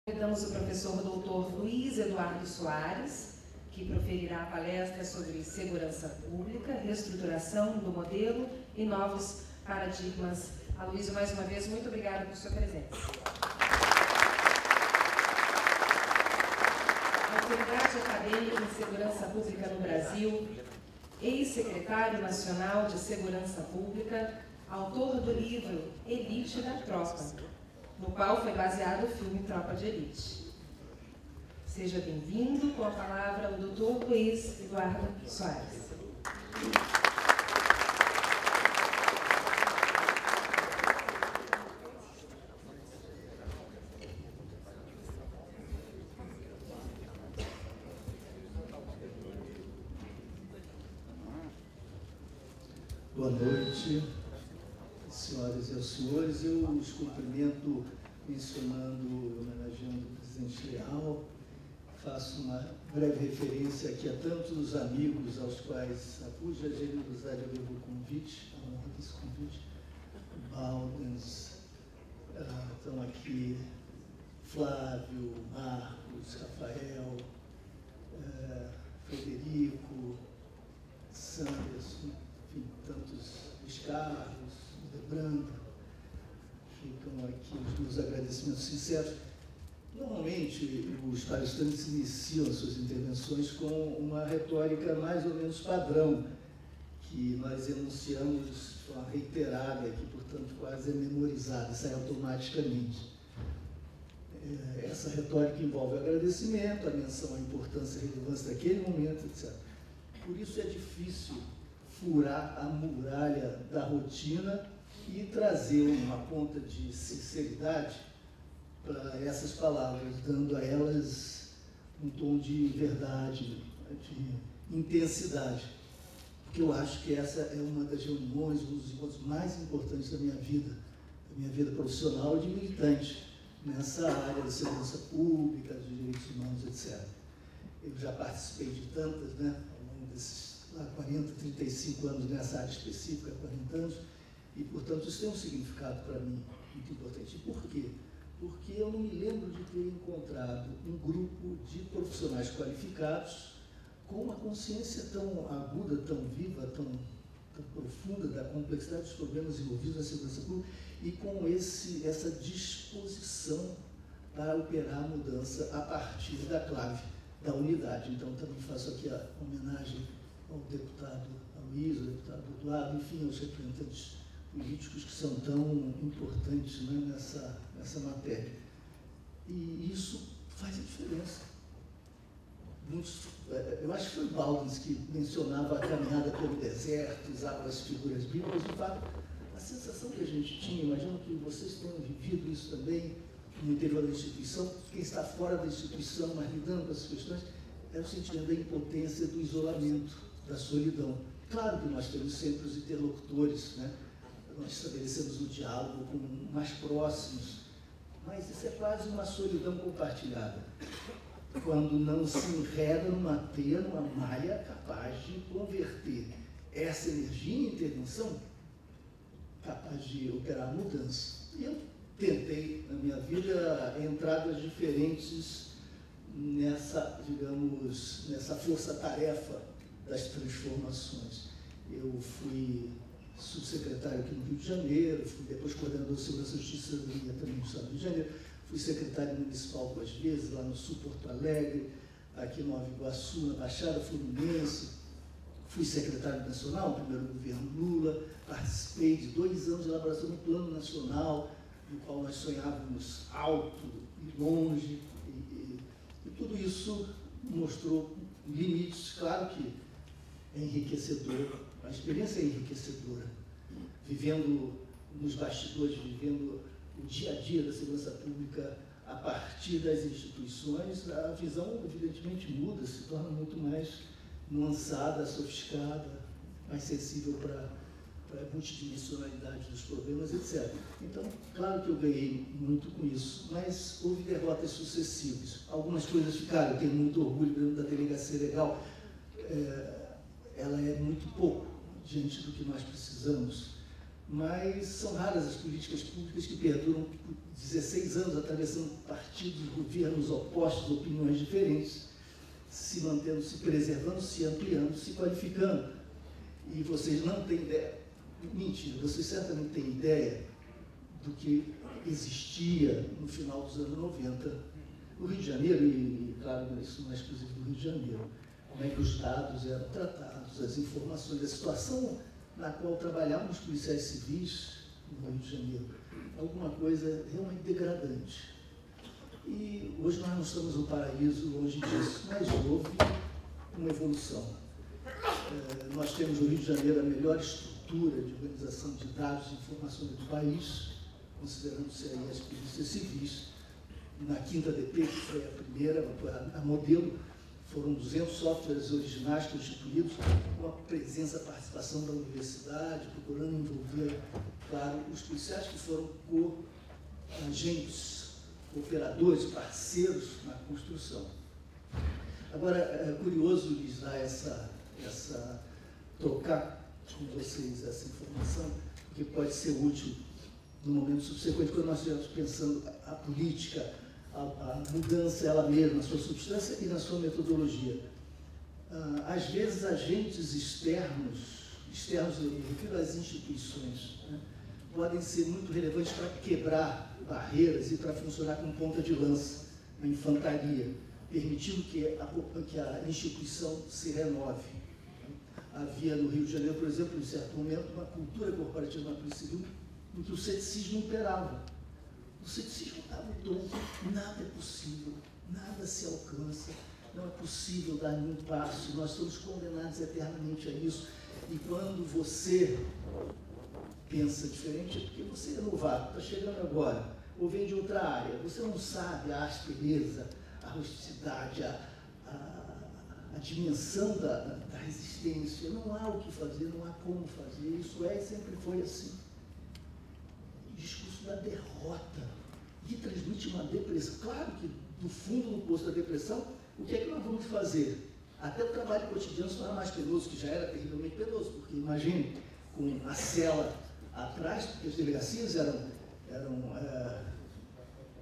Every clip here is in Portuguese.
Convidamos o professor Dr. Luiz Eduardo Soares, que proferirá a palestra sobre segurança pública, reestruturação do modelo e novos paradigmas. Aloysio, mais uma vez, muito obrigada por sua presença. Autoridade acadêmica em segurança pública no Brasil, ex-secretário nacional de segurança pública, autor do livro Elite da Tropa, no qual foi baseado o filme Tropa de Elite. Seja bem-vindo. Com a palavra o Dr. Luiz Eduardo Soares. Boa noite, senhoras e senhores. Eu os cumprimento mencionando, homenageando o presidente Leal. Faço uma breve referência aqui a tantos amigos aos quais a cuja generosidade eu devo o convite, a honra desse convite. Baldens, estão aqui Flávio, Marcos, Rafael, Frederico, Sanderson, enfim, tantos Carlos, Debrando, ficam aqui os meus agradecimentos sinceros. Normalmente, os palestrantes iniciam as suas intervenções com uma retórica mais ou menos padrão, que nós enunciamos de forma reiterada, que, portanto, quase é memorizada, sai automaticamente. Essa retórica envolve o agradecimento, a menção à importância e relevância daquele momento, etc. Por isso é difícil furar a muralha da rotina e trazer uma ponta de sinceridade para essas palavras, dando a elas um tom de verdade, de intensidade. Porque eu acho que essa é uma das reuniões, um dos encontros mais importantes da minha vida profissional e de militante, nessa área de segurança pública, de direitos humanos, etc. Eu já participei de tantas, né, ao longo desses 40, 35 anos nessa área específica, 40 anos, e, portanto, isso tem um significado para mim muito importante. E por quê? Porque eu não me lembro de ter encontrado um grupo de profissionais qualificados com uma consciência tão aguda, tão viva, tão profunda da complexidade dos problemas envolvidos na segurança pública e com essa disposição para operar a mudança a partir da clave da unidade. Então, também faço aqui a homenagem ao deputado Aloysio, ao deputado Eduardo, enfim, aos representantes políticos que são tão importantes, né, nessa matéria. E isso faz a diferença. Eu acho que foi Baldwin que mencionava a caminhada pelo deserto, usava as figuras bíblicas. De fato, a sensação que a gente tinha, imagino que vocês tenham vivido isso também no interior da instituição, quem está fora da instituição, mas lidando com essas questões, é o sentimento da impotência, do isolamento, da solidão. Claro que nós temos sempre os interlocutores, né? Nós estabelecemos o diálogo com mais próximos, mas isso é quase uma solidão compartilhada, quando não se enreda numa teia, numa malha capaz de converter essa energia em intervenção, capaz de operar mudança. E eu tentei, na minha vida, entradas diferentes nessa, digamos, nessa força-tarefa das transformações. Eu fui subsecretário aqui no Rio de Janeiro, fui depois coordenador de Segurança e Justiça e Cidadania também no Estado do Rio de Janeiro, fui secretário municipal 2 vezes, lá no Sul, Porto Alegre, aqui no Nova Iguaçu, na Baixada Fluminense, fui secretário nacional no primeiro governo Lula, participei de 2 anos de elaboração do Plano Nacional, no qual nós sonhávamos alto e longe, e tudo isso mostrou limites. Claro que é enriquecedor, a experiência é enriquecedora, vivendo nos bastidores, vivendo o dia a dia da segurança pública a partir das instituições, a visão evidentemente muda, se torna muito mais nuançada, sofisticada, mais sensível para a multidimensionalidade dos problemas, etc. Então, claro que eu ganhei muito com isso, mas houve derrotas sucessivas. Algumas coisas ficaram, eu tenho muito orgulho, por exemplo, da delegacia legal, ela é muito pouco diante do que nós precisamos, mas são raras as políticas públicas que perduram por 16 anos, atravessando partidos, governos opostos, opiniões diferentes, se mantendo, se preservando, se ampliando, se qualificando. E vocês não têm ideia, mentira, vocês certamente têm ideia do que existia no final dos anos 90 no Rio de Janeiro, e claro, isso não é exclusivo do Rio de Janeiro, como é que os dados eram tratados, as informações, a situação na qual trabalhavam os policiais civis no Rio de Janeiro, alguma coisa realmente degradante. E hoje nós não estamos no paraíso, longe disso, mas houve uma evolução. Nós temos no Rio de Janeiro a melhor estrutura de organização de dados e informações do país, considerando-se aí as polícias civis. Na 5ª DP, que foi a primeira, a modelo, foram 200 softwares originais constituídos, com a presença, a participação da universidade, procurando envolver, claro, os policiais que foram agentes, operadores, parceiros na construção. Agora, é curioso lhes dar trocar com vocês essa informação, porque pode ser útil no momento subsequente, quando nós estivermos pensando a política, a mudança ela mesma, na sua substância e na sua metodologia. Às vezes, agentes externos eu refiro às instituições, né, podem ser muito relevantes para quebrar barreiras e para funcionar como ponta de lança na infantaria, permitindo que a instituição se renove. Havia no Rio de Janeiro, por exemplo, em certo momento, uma cultura corporativa na Polícia Civil em que o ceticismo imperava. O ceticismo dava o tom, nada é possível, nada se alcança, não é possível dar nenhum passo, nós somos condenados eternamente a isso. E quando você pensa diferente, é porque você é novato, está chegando agora, ou vem de outra área, você não sabe a aspereza, a rusticidade, a dimensão da resistência, não há o que fazer, não há como fazer, isso sempre foi assim. O discurso da derrota, que transmite uma depressão. Claro que, do fundo do poço da depressão, o que é que nós vamos fazer? Até o trabalho cotidiano se torna mais penoso, que já era terrivelmente penoso, porque imagine, com a cela atrás, porque as delegacias eram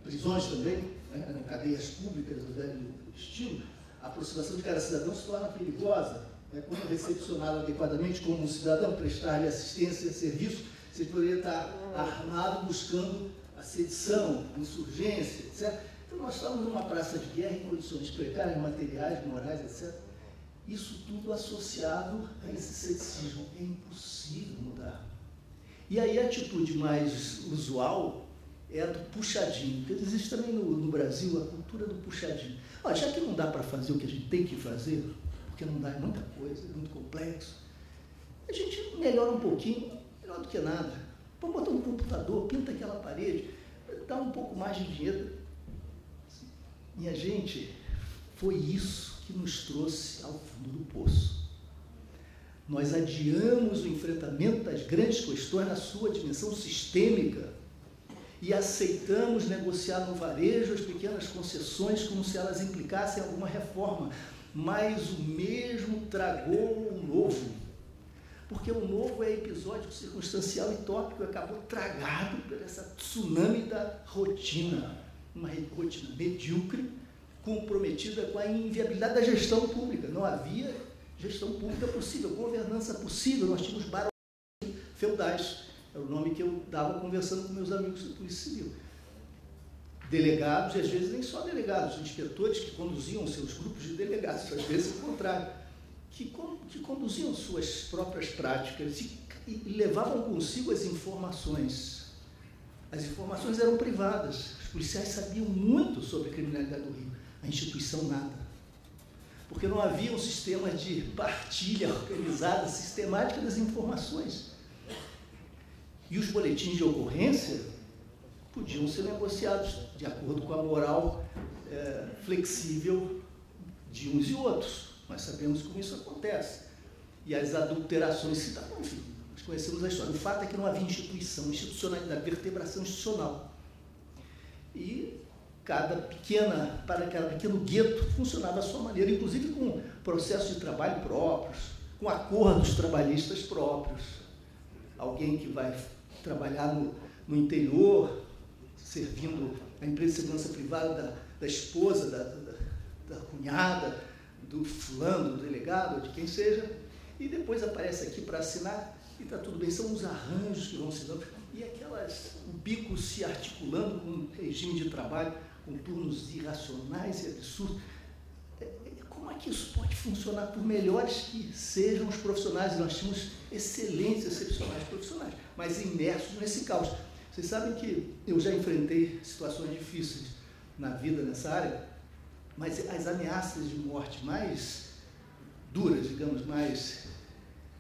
prisões também, né, eram cadeias públicas do velho estilo, a aproximação de cada cidadão se torna perigosa, né, quando recepcionado adequadamente como um cidadão, prestar-lhe assistência, serviço, você poderia estar armado buscando a sedição, a insurgência, etc. Então, nós estamos numa praça de guerra em condições precárias, materiais, morais, etc. Isso tudo associado a esse ceticismo. É impossível mudar. E aí a atitude mais usual é a do puxadinho, porque existe também no Brasil a cultura do puxadinho. Olha, já que não dá para fazer o que a gente tem que fazer, porque não dá muita coisa, é muito complexo, a gente melhora um pouquinho, melhor do que nada. Vamos botar um computador, pinta aquela parede, dá um pouco mais de dinheiro. Minha gente, foi isso que nos trouxe ao fundo do poço. Nós adiamos o enfrentamento das grandes questões na sua dimensão sistêmica e aceitamos negociar no varejo as pequenas concessões como se elas implicassem alguma reforma, mas o mesmo tragou o novo, porque o novo é episódico, circunstancial e tópico, acabou tragado por essa tsunami da rotina, uma rotina medíocre, comprometida com a inviabilidade da gestão pública. Não havia gestão pública possível, governança possível, nós tínhamos barões feudais, era o nome que eu dava conversando com meus amigos da Polícia Civil. Delegados, e às vezes nem só delegados, inspetores que conduziam seus grupos de delegados, às vezes o contrário, que conduziam suas próprias práticas e levavam consigo as informações. As informações eram privadas, os policiais sabiam muito sobre a criminalidade do Rio, a instituição nada. Porque não havia um sistema de partilha organizada, sistemática das informações. E os boletins de ocorrência podiam ser negociados de acordo com a moral flexível de uns e outros. Nós sabemos como isso acontece. E as adulterações se davam, enfim, nós conhecemos a história. O fato é que não havia instituição, institucionalidade, vertebração institucional. E cada pequeno gueto funcionava à sua maneira, inclusive com processos de trabalho próprios, com acordos trabalhistas próprios. Alguém que vai trabalhar no interior, servindo a empresa de segurança privada da esposa, da cunhada, do fulano, do delegado, de quem seja, e depois aparece aqui para assinar e está tudo bem. São os arranjos que vão se dando, e o bico se articulando com um regime de trabalho, com turnos irracionais e absurdos. Como é que isso pode funcionar, por melhores que sejam os profissionais? Nós tínhamos excelentes, excepcionais profissionais, mas imersos nesse caos. Vocês sabem que eu já enfrentei situações difíceis na vida nessa área, mas as ameaças de morte mais duras, digamos, mais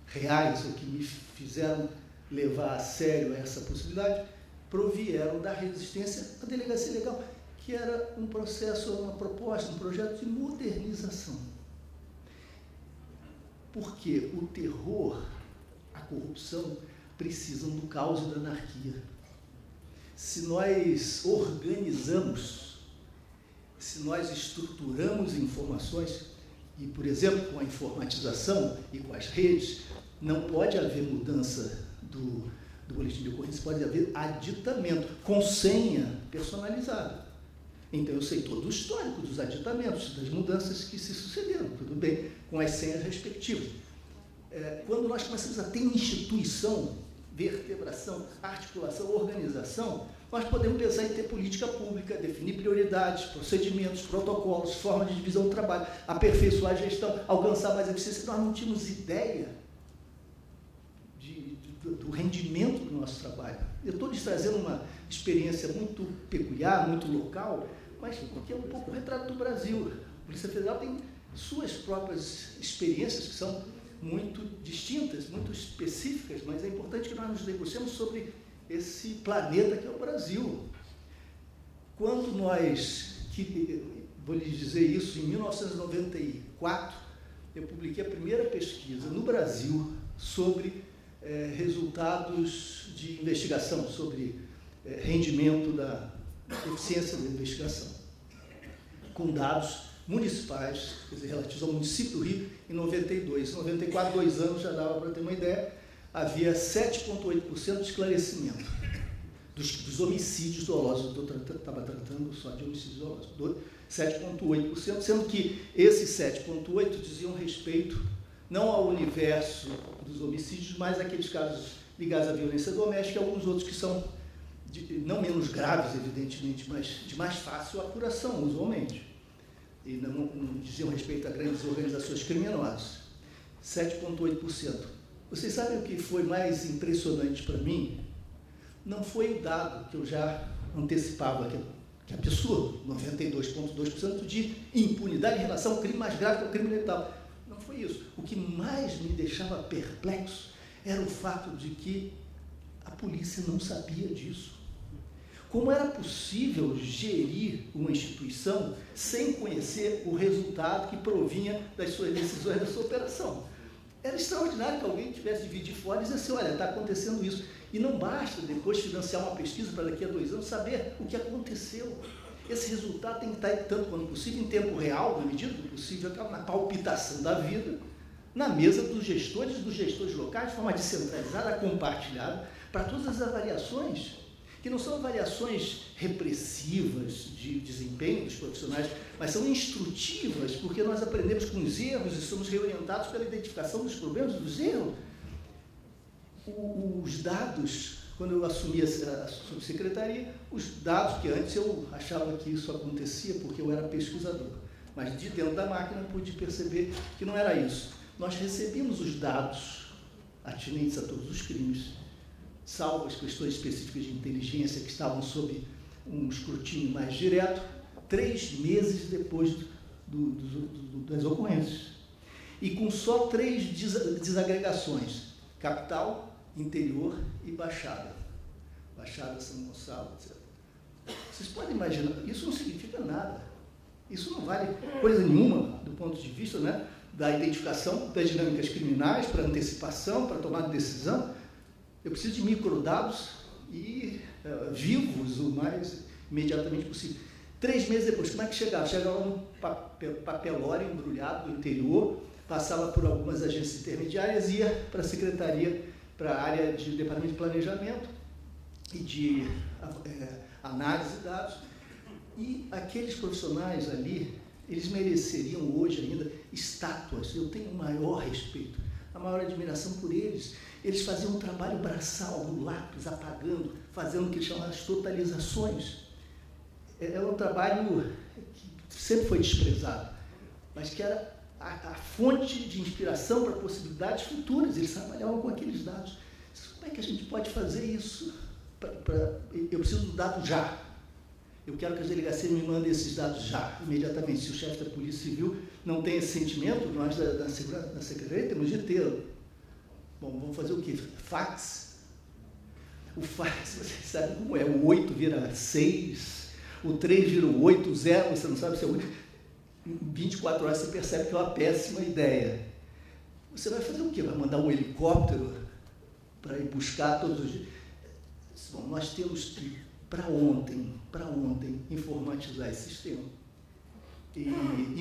reais, ou que me fizeram levar a sério essa possibilidade, provieram da resistência à delegacia legal, que era um processo, uma proposta, um projeto de modernização. Porque o terror, a corrupção, precisam do caos e da anarquia. Se nós organizamos, se nós estruturamos informações, e, por exemplo, com a informatização e com as redes, não pode haver mudança do boletim de ocorrência, pode haver aditamento, com senha personalizada. Então, eu sei todo o histórico dos aditamentos, das mudanças que se sucederam, tudo bem, com as senhas respectivas. Quando nós começamos a ter instituição, vertebração, articulação, organização, nós podemos pensar em ter política pública, definir prioridades, procedimentos, protocolos, formas de divisão do trabalho, aperfeiçoar a gestão, alcançar mais eficiência. Nós não tínhamos ideia do rendimento do nosso trabalho. Eu estou lhes trazendo uma experiência muito peculiar, muito local, mas que é um pouco o retrato do Brasil. A Polícia Federal tem suas próprias experiências que são muito distintas, muito específicas, mas é importante que nós nos debrucemos sobre esse planeta que é o Brasil. Quando vou lhes dizer isso, em 1994, eu publiquei a primeira pesquisa no Brasil sobre resultados de investigação, sobre rendimento da eficiência da investigação, com dados municipais, quer dizer, relativos ao município do Rio, em 92. Em 94, 2 anos, já dava para ter uma ideia, havia 7,8% de esclarecimento dos homicídios dolosos. Eu estava tratando só de homicídios dolosos, 7,8%, sendo que esses 7,8% diziam respeito não ao universo dos homicídios, mas aqueles casos ligados à violência doméstica e alguns outros que são não menos graves, evidentemente, mas de mais fácil apuração, usualmente. E não diziam respeito a grandes organizações criminosas. 7,8%. Vocês sabem o que foi mais impressionante para mim? Não foi o dado que eu já antecipava, que é absurdo, 92,2% de impunidade em relação ao crime mais grave, que é o crime letal. Não foi isso. O que mais me deixava perplexo era o fato de que a polícia não sabia disso. Como era possível gerir uma instituição sem conhecer o resultado que provinha das suas decisões, da sua operação? Era extraordinário que alguém tivesse de vir de fora e dizer assim, olha, está acontecendo isso. E não basta depois financiar uma pesquisa para daqui a 2 anos saber o que aconteceu. Esse resultado tem que estar, tanto quanto possível, em tempo real, na medida do possível, na palpitação da vida, na mesa dos gestores locais, de forma descentralizada, compartilhada, para todas as avaliações, que não são avaliações repressivas de desempenho dos profissionais, mas são instrutivas, porque nós aprendemos com os erros e somos reorientados pela identificação dos problemas, dos erros. Os dados, quando eu assumi a subsecretaria, os dados que antes eu achava que isso acontecia porque eu era pesquisador, mas de dentro da máquina pude perceber que não era isso. Nós recebíamos os dados atinentes a todos os crimes, salvo as questões específicas de inteligência que estavam sob um escrutínio mais direto, 3 meses depois das ocorrências. E com só 3 desagregações, capital, interior e Baixada. Baixada, São Gonçalo, etc. Vocês podem imaginar, isso não significa nada. Isso não vale coisa nenhuma do ponto de vista, né, da identificação das dinâmicas criminais, para antecipação, para tomar decisão. Eu preciso de microdados e vivos o mais imediatamente possível. 3 meses depois, como é que chegava? Chegava um papelório embrulhado do interior, passava por algumas agências intermediárias, ia para a secretaria, para a área de departamento de planejamento, e de análise de dados. E aqueles profissionais ali, eles mereceriam hoje ainda estátuas. Eu tenho o maior respeito, a maior admiração por eles. Eles faziam um trabalho braçal, no lápis, apagando, fazendo o que chamavam as totalizações. É um trabalho que sempre foi desprezado, mas que era a fonte de inspiração para possibilidades futuras. Eles trabalhavam com aqueles dados. Como é que a gente pode fazer isso? Eu preciso do dado já. Eu quero que as delegacias me mandem esses dados já, imediatamente. Se o chefe da Polícia Civil não tem esse sentimento, nós da Secretaria temos de tê-lo. Bom, vamos fazer o quê? Fax? O fax, vocês sabem como é. O 8 vira 6, o 3 vira 8, o 0, você não sabe se é 8. Em 24 horas você percebe que é uma péssima ideia. Você vai fazer o quê? Vai mandar um helicóptero para ir buscar todos os dias? Bom, nós temos que, para ontem, informatizar esse sistema e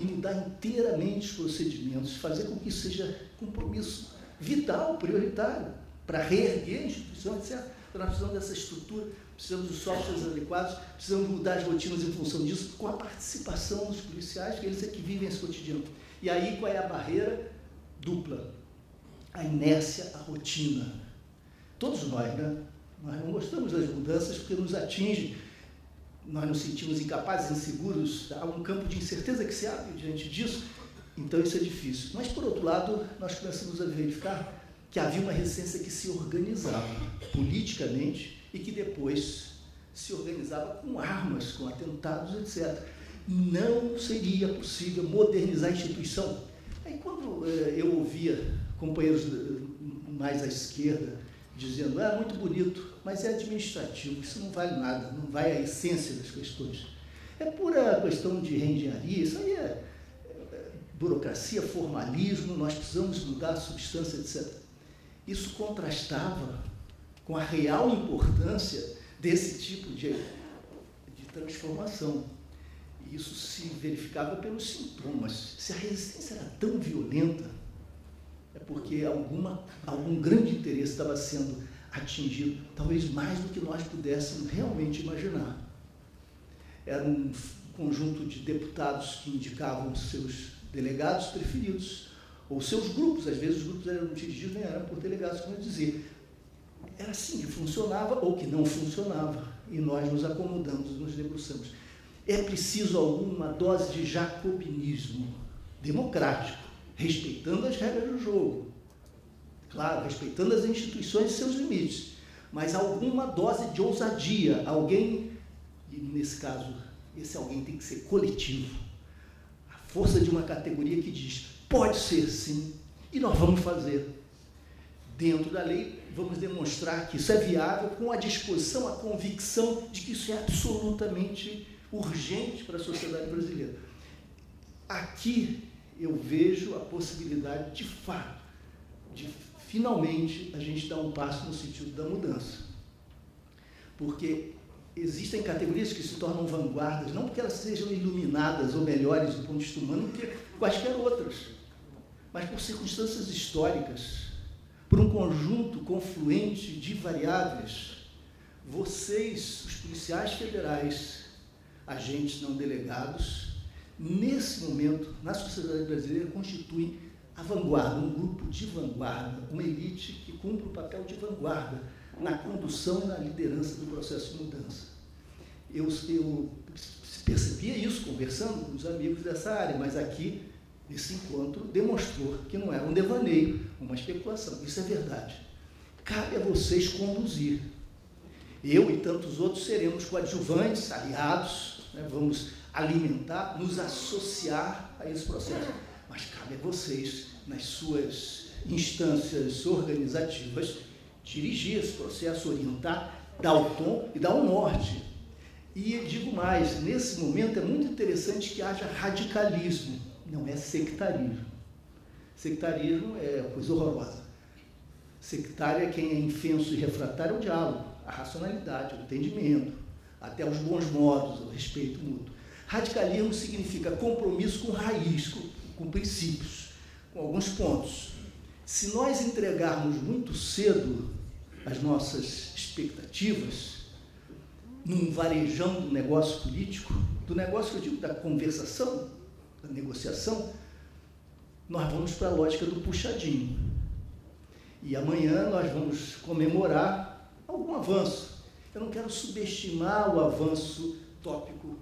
mudar inteiramente os procedimentos, fazer com que isso seja compromisso vital, prioritário, para reerguer a instituição, etc. Então, nós precisamos dessa estrutura, precisamos dos softwares adequados, precisamos mudar as rotinas em função disso, com a participação dos policiais, que eles é que vivem esse cotidiano. E aí, qual é a barreira? Dupla. A inércia, a rotina. Todos nós, né? Nós não gostamos das mudanças porque nos atinge, nós nos sentimos incapazes, inseguros, há um campo de incerteza que se abre diante disso, então isso é difícil. Mas, por outro lado, nós começamos a verificar que havia uma resistência que se organizava politicamente e que depois se organizava com armas, com atentados, etc. Não seria possível modernizar a instituição. Aí, quando eu ouvia companheiros mais à esquerda dizendo, muito bonito, mas é administrativo, isso não vale nada, não vai à essência das questões. É pura questão de reengenharia, isso aí é burocracia, formalismo, nós precisamos mudar a substância, etc. Isso contrastava com a real importância desse tipo de transformação. Isso se verificava pelos sintomas. Se a resistência era tão violenta, é porque algum grande interesse estava sendo atingido, talvez mais do que nós pudéssemos realmente imaginar. Era um conjunto de deputados que indicavam seus delegados preferidos, ou seus grupos, às vezes os grupos eram dirigidos, nem eram por delegados, como eu dizia. Era assim que funcionava ou que não funcionava, e nós nos acomodamos, nos debruçamos. É preciso alguma dose de jacobinismo democrático, respeitando as regras do jogo, claro, respeitando as instituições e seus limites, mas alguma dose de ousadia, alguém, e nesse caso, esse alguém tem que ser coletivo, a força de uma categoria que diz, pode ser sim, e nós vamos fazer. Dentro da lei, vamos demonstrar que isso é viável, com a disposição, a convicção de que isso é absolutamente urgente para a sociedade brasileira. Aqui eu vejo a possibilidade, de fato, de finalmente a gente dar um passo no sentido da mudança. Porque existem categorias que se tornam vanguardas, não porque elas sejam iluminadas ou melhores do ponto de vista humano do que quaisquer outras, mas por circunstâncias históricas, por um conjunto confluente de variáveis. Vocês, os policiais federais, agentes não delegados, nesse momento, na sociedade brasileira, constituem a vanguarda, um grupo de vanguarda, uma elite que cumpre o papel de vanguarda na condução e na liderança do processo de mudança. Eu percebia isso conversando com os amigos dessa área, mas aqui, esse encontro, demonstrou que não era um devaneio, uma especulação. Isso é verdade. Cabe a vocês conduzir. Eu e tantos outros seremos coadjuvantes, aliados, né? Vamos alimentar, nos associar a esse processo. Mas cabe a vocês, nas suas instâncias organizativas, dirigir esse processo, orientar, dar o tom e dar o norte. E digo mais, nesse momento é muito interessante que haja radicalismo, não é sectarismo. Sectarismo é coisa horrorosa. Sectário é quem é infenso e refratário ao diálogo, à racionalidade, ao entendimento, até aos bons modos, ao respeito mútuo. Radicalismo significa compromisso com raiz, com princípios, com alguns pontos. Se nós entregarmos muito cedo as nossas expectativas, num varejão do negócio político, do negócio que eu digo da conversação, da negociação, nós vamos para a lógica do puxadinho. E amanhã nós vamos comemorar algum avanço. Eu não quero subestimar o avanço tópico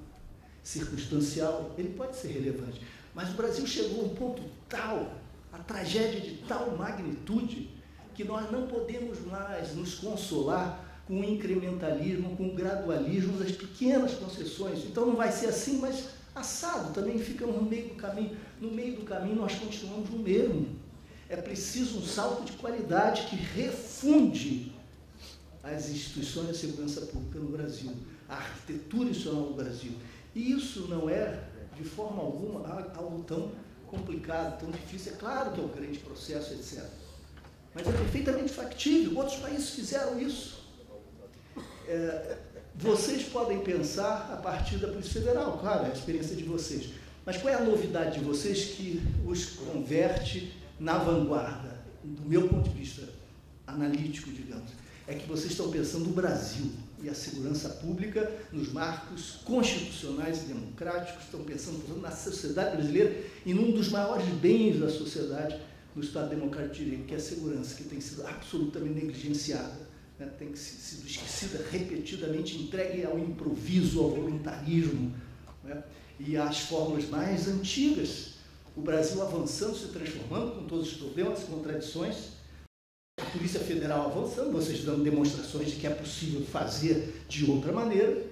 circunstancial, ele pode ser relevante, mas o Brasil chegou a um ponto tal, a tragédia de tal magnitude, que nós não podemos mais nos consolar com o incrementalismo, com o gradualismo das pequenas concessões. Então não vai ser assim, mas assado, também ficamos no meio do caminho. No meio do caminho nós continuamos no mesmo. É preciso um salto de qualidade que refunde as instituições de segurança pública no Brasil, a arquitetura institucional do Brasil. E isso não é, de forma alguma, algo tão complicado, tão difícil. É claro que é um grande processo, etc. Mas é perfeitamente factível. Outros países fizeram isso. Vocês podem pensar a partir da Polícia Federal, claro, é a experiência de vocês. Mas qual é a novidade de vocês que os converte na vanguarda, do meu ponto de vista analítico, digamos? É que vocês estão pensando no Brasil e a segurança pública nos marcos constitucionais e democráticos, estão pensando na sociedade brasileira e num dos maiores bens da sociedade no Estado Democrático de Direito, que é a segurança, que tem sido absolutamente negligenciada, né? Tem sido esquecida, repetidamente entregue ao improviso, ao voluntarismo, né? E às fórmulas mais antigas. O Brasil avançando, se transformando, com todos os problemas, contradições, a Polícia Federal avançando, vocês dando demonstrações de que é possível fazer de outra maneira,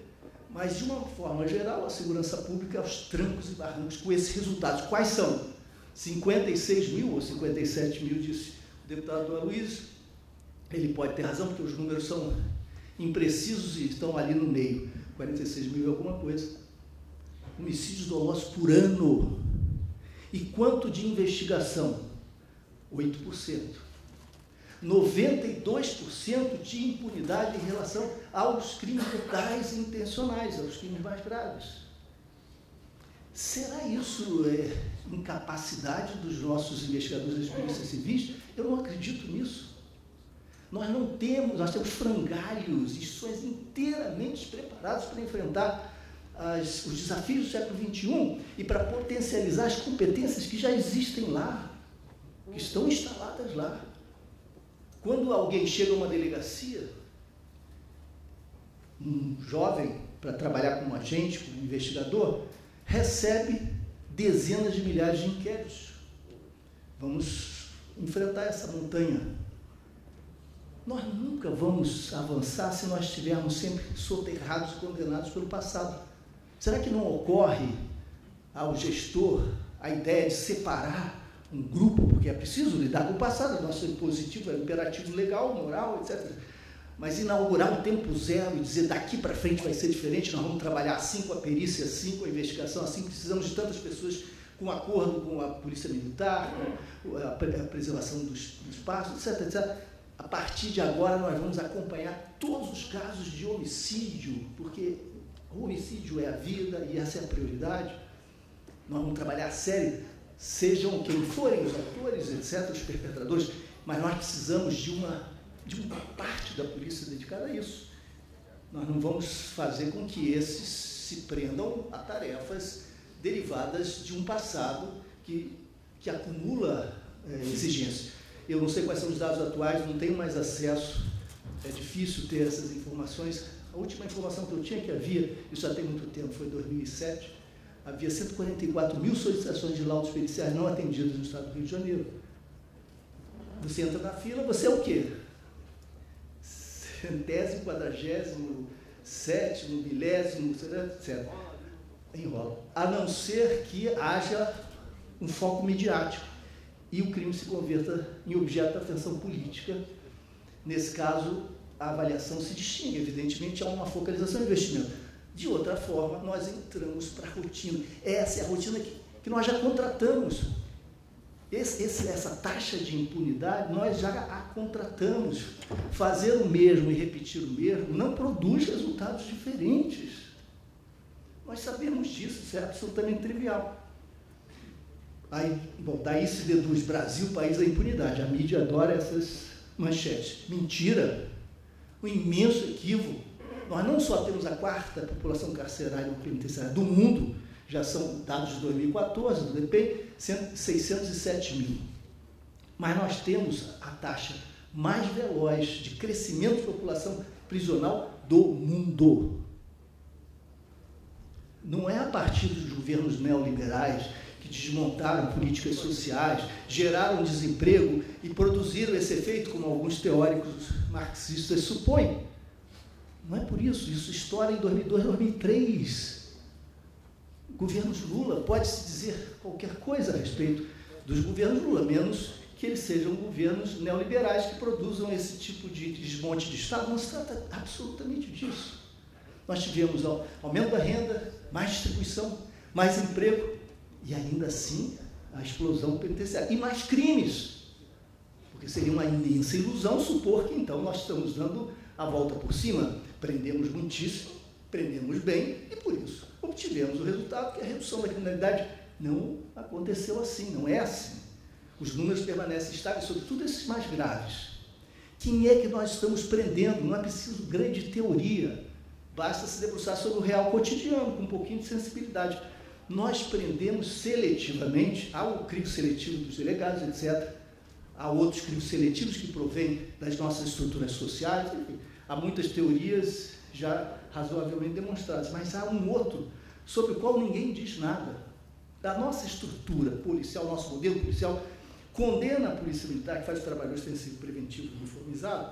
mas, de uma forma geral, a segurança pública aos trancos e barrancos com esses resultados. Quais são? 56 mil ou 57 mil, disse o deputado Aloysio. Ele pode ter razão, porque os números são imprecisos e estão ali no meio. 46 mil e alguma coisa. Homicídios dolosos por ano. E quanto de investigação? 8%. 92% de impunidade em relação aos crimes mortais e intencionais, aos crimes mais graves. Será isso incapacidade dos nossos investigadores das polícias civis? Eu não acredito nisso. Nós temos frangalhos, instituições inteiramente preparadas para enfrentar os desafios do século XXI e para potencializar as competências que já existem lá, que estão instaladas lá. Quando alguém chega a uma delegacia, um jovem, para trabalhar como agente, como investigador, recebe dezenas de milhares de inquéritos. Vamos enfrentar essa montanha. Nós nunca vamos avançar se nós estivermos sempre soterrados e condenados pelo passado. Será que não ocorre ao gestor a ideia de separar um grupo, porque é preciso lidar com o passado, nosso impositivo é imperativo legal, moral, etc. Mas inaugurar um tempo zero e dizer daqui para frente vai ser diferente, nós vamos trabalhar assim com a perícia, assim com a investigação, assim precisamos de tantas pessoas com acordo com a polícia militar, com a preservação dos espaços, etc, etc. A partir de agora nós vamos acompanhar todos os casos de homicídio, porque o homicídio é a vida e essa é a prioridade. Nós vamos trabalhar a sério, sejam quem forem os autores, etc., os perpetradores, mas nós precisamos de uma parte da polícia dedicada a isso. Nós não vamos fazer com que esses se prendam a tarefas derivadas de um passado que acumula exigências. Eu não sei quais são os dados atuais, não tenho mais acesso, é difícil ter essas informações. A última informação que eu tinha que havia, isso já tem muito tempo, foi em 2007, havia 144 mil solicitações de laudos periciais não atendidas no estado do Rio de Janeiro. Você entra na fila, você é o quê? 100º, 47º, milésimo, etc. Enrola. A não ser que haja um foco midiático e o crime se converta em objeto de atenção política. Nesse caso, a avaliação se distingue, evidentemente, há uma focalização e investimento. De outra forma, nós entramos para a rotina. Essa é a rotina que nós já contratamos. Essa taxa de impunidade, nós já a contratamos. Fazer o mesmo e repetir o mesmo não produz resultados diferentes. Nós sabemos disso, isso é absolutamente trivial. Aí, bom, daí se deduz Brasil, país da impunidade. A mídia adora essas manchetes. Mentira, um imenso equívoco. Nós não só temos a quarta população carcerária penitenciária do mundo, já são dados de 2014, do DPEM, 607 mil. Mas nós temos a taxa mais veloz de crescimento de população prisional do mundo. Não é a partir dos governos neoliberais que desmontaram políticas sociais, geraram desemprego e produziram esse efeito, como alguns teóricos marxistas supõem. Não é por isso, isso estoura em 2002, 2003. Governos Lula, pode-se dizer qualquer coisa a respeito dos governos Lula, menos que eles sejam governos neoliberais que produzam esse tipo de desmonte de Estado. Não se trata absolutamente disso. Nós tivemos aumento da renda, mais distribuição, mais emprego e, ainda assim, a explosão penitenciária. E mais crimes, porque seria uma imensa ilusão supor que, então, nós estamos dando a volta por cima. Prendemos muitíssimo, prendemos bem e, por isso, obtivemos o resultado que a redução da criminalidade não aconteceu assim, não é assim. Os números permanecem estáveis, sobretudo esses mais graves. Quem é que nós estamos prendendo? Não é preciso grande teoria, basta se debruçar sobre o real cotidiano, com um pouquinho de sensibilidade. Nós prendemos seletivamente, há o crivo seletivo dos delegados, etc. Há outros crivos seletivos que provêm das nossas estruturas sociais, enfim. Há muitas teorias já razoavelmente demonstradas, mas há um outro sobre o qual ninguém diz nada. Da nossa estrutura policial, nosso modelo policial, condena a polícia militar, que faz o trabalho ostensivo preventivo uniformizado,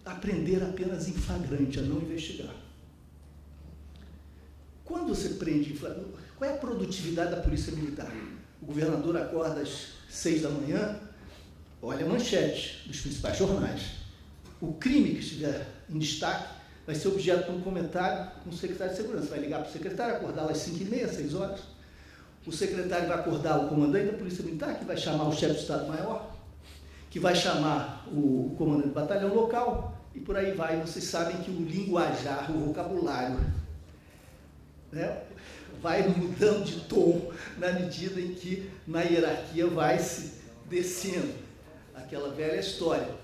a prender apenas em flagrante, a não investigar. Quando você prende em flagrante, qual é a produtividade da polícia militar? O governador acorda às 6 da manhã, olha a manchete dos principais jornais. O crime que estiver em destaque vai ser objeto de um comentário com o secretário de Segurança. Vai ligar para o secretário, acordá-lo às 5h30, 6 horas. O secretário vai acordar o comandante da Polícia Militar, que vai chamar o chefe do Estado-Maior, que vai chamar o comandante do batalhão local, e por aí vai. Vocês sabem que o linguajar, o vocabulário, né, vai mudando de tom na medida em que na hierarquia vai se descendo. Aquela velha história.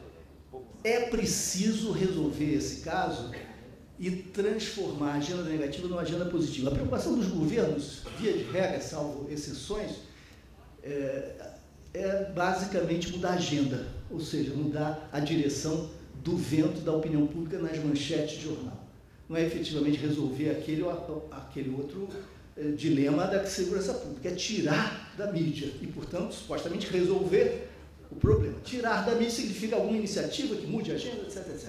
É preciso resolver esse caso e transformar a agenda negativa numa agenda positiva. A preocupação dos governos, via de regra, salvo exceções, é basicamente mudar a agenda, ou seja, mudar a direção do vento da opinião pública nas manchetes de jornal. Não é efetivamente resolver aquele outro dilema da segurança pública, é tirar da mídia e, portanto, supostamente resolver o problema. Tirar da mídia significa alguma iniciativa que mude a agenda, etc, etc.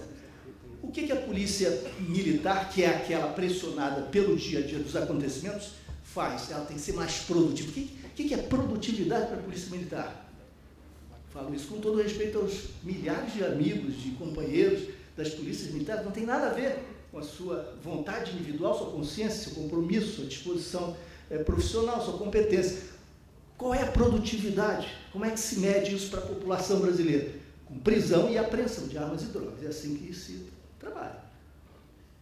O que a polícia militar, que é aquela pressionada pelo dia a dia dos acontecimentos, faz? Ela tem que ser mais produtiva. O que é produtividade para a polícia militar? Falo isso com todo respeito aos milhares de amigos, de companheiros das polícias militares, não tem nada a ver com a sua vontade individual, sua consciência, seu compromisso, sua disposição profissional, sua competência. Qual é a produtividade? Como é que se mede isso para a população brasileira? Com prisão e apreensão de armas e drogas. É assim que se trabalha.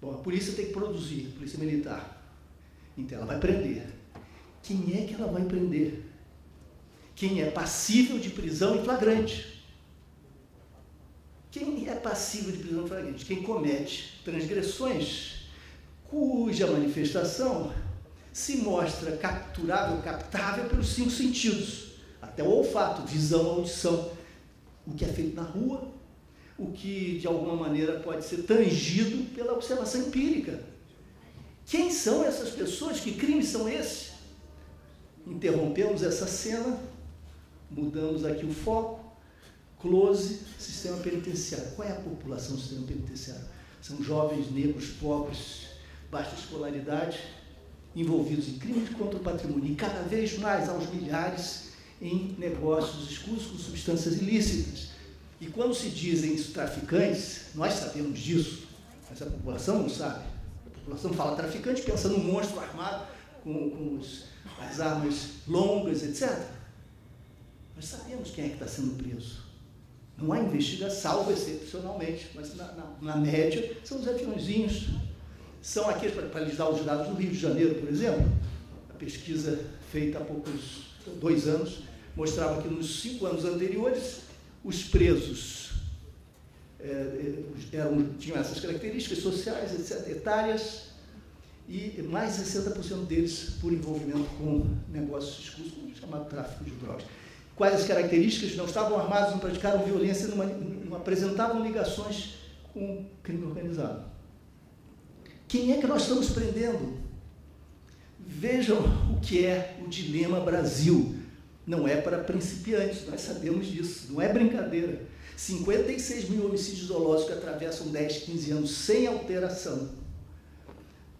Bom, a polícia tem que produzir, a polícia militar. Então, ela vai prender. Quem é que ela vai prender? Quem é passível de prisão em flagrante? Quem é passível de prisão em flagrante? Quem comete transgressões cuja manifestação se mostra capturável, captável pelos 5 sentidos, até o olfato, visão, audição, o que é feito na rua, o que de alguma maneira pode ser tangido pela observação empírica. Quem são essas pessoas? Que crimes são esses? Interrompemos essa cena, mudamos aqui o foco, close, sistema penitenciário. Qual é a população do sistema penitenciário? São jovens negros, pobres, baixa escolaridade, envolvidos em crimes contra o patrimônio, e cada vez mais aos milhares em negócios escusos com substâncias ilícitas. E quando se dizem isso traficantes, nós sabemos disso, mas a população não sabe. A população fala traficante, pensa num monstro armado com as armas longas, etc. Nós sabemos quem é que está sendo preso. Não há investigação, salvo excepcionalmente, mas na média são os aviãozinhos. São aqueles, para lhes dar os dados do Rio de Janeiro, por exemplo, a pesquisa feita há poucos 2 anos mostrava que nos 5 anos anteriores, os presos tinham essas características sociais, etc., etárias, e mais de 60% deles por envolvimento com negócios escusos, chamado tráfico de drogas. Quais as características? Não estavam armados, não praticaram violência, não apresentavam ligações com crime organizado. Quem é que nós estamos prendendo? Vejam o que é o dilema Brasil. Não é para principiantes, nós sabemos disso, não é brincadeira. 56 mil homicídios dolosos que atravessam 10, 15 anos sem alteração.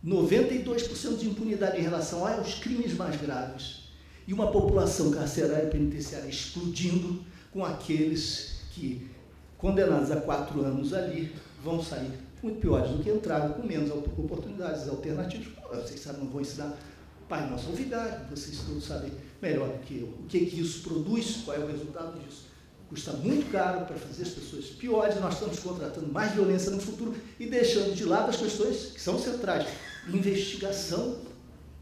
92% de impunidade em relação aos crimes mais graves. E uma população carcerária e penitenciária explodindo com aqueles que, condenados a 4 anos ali, vão sair muito piores do que entraram, com menos oportunidades alternativas. Vocês sabem, não vou ensinar Pai Nosso ao vigário, vocês todos sabem melhor do que eu. O que isso produz, qual é o resultado disso? Custa muito caro para fazer as pessoas piores, nós estamos contratando mais violência no futuro e deixando de lado as questões que são centrais. Investigação,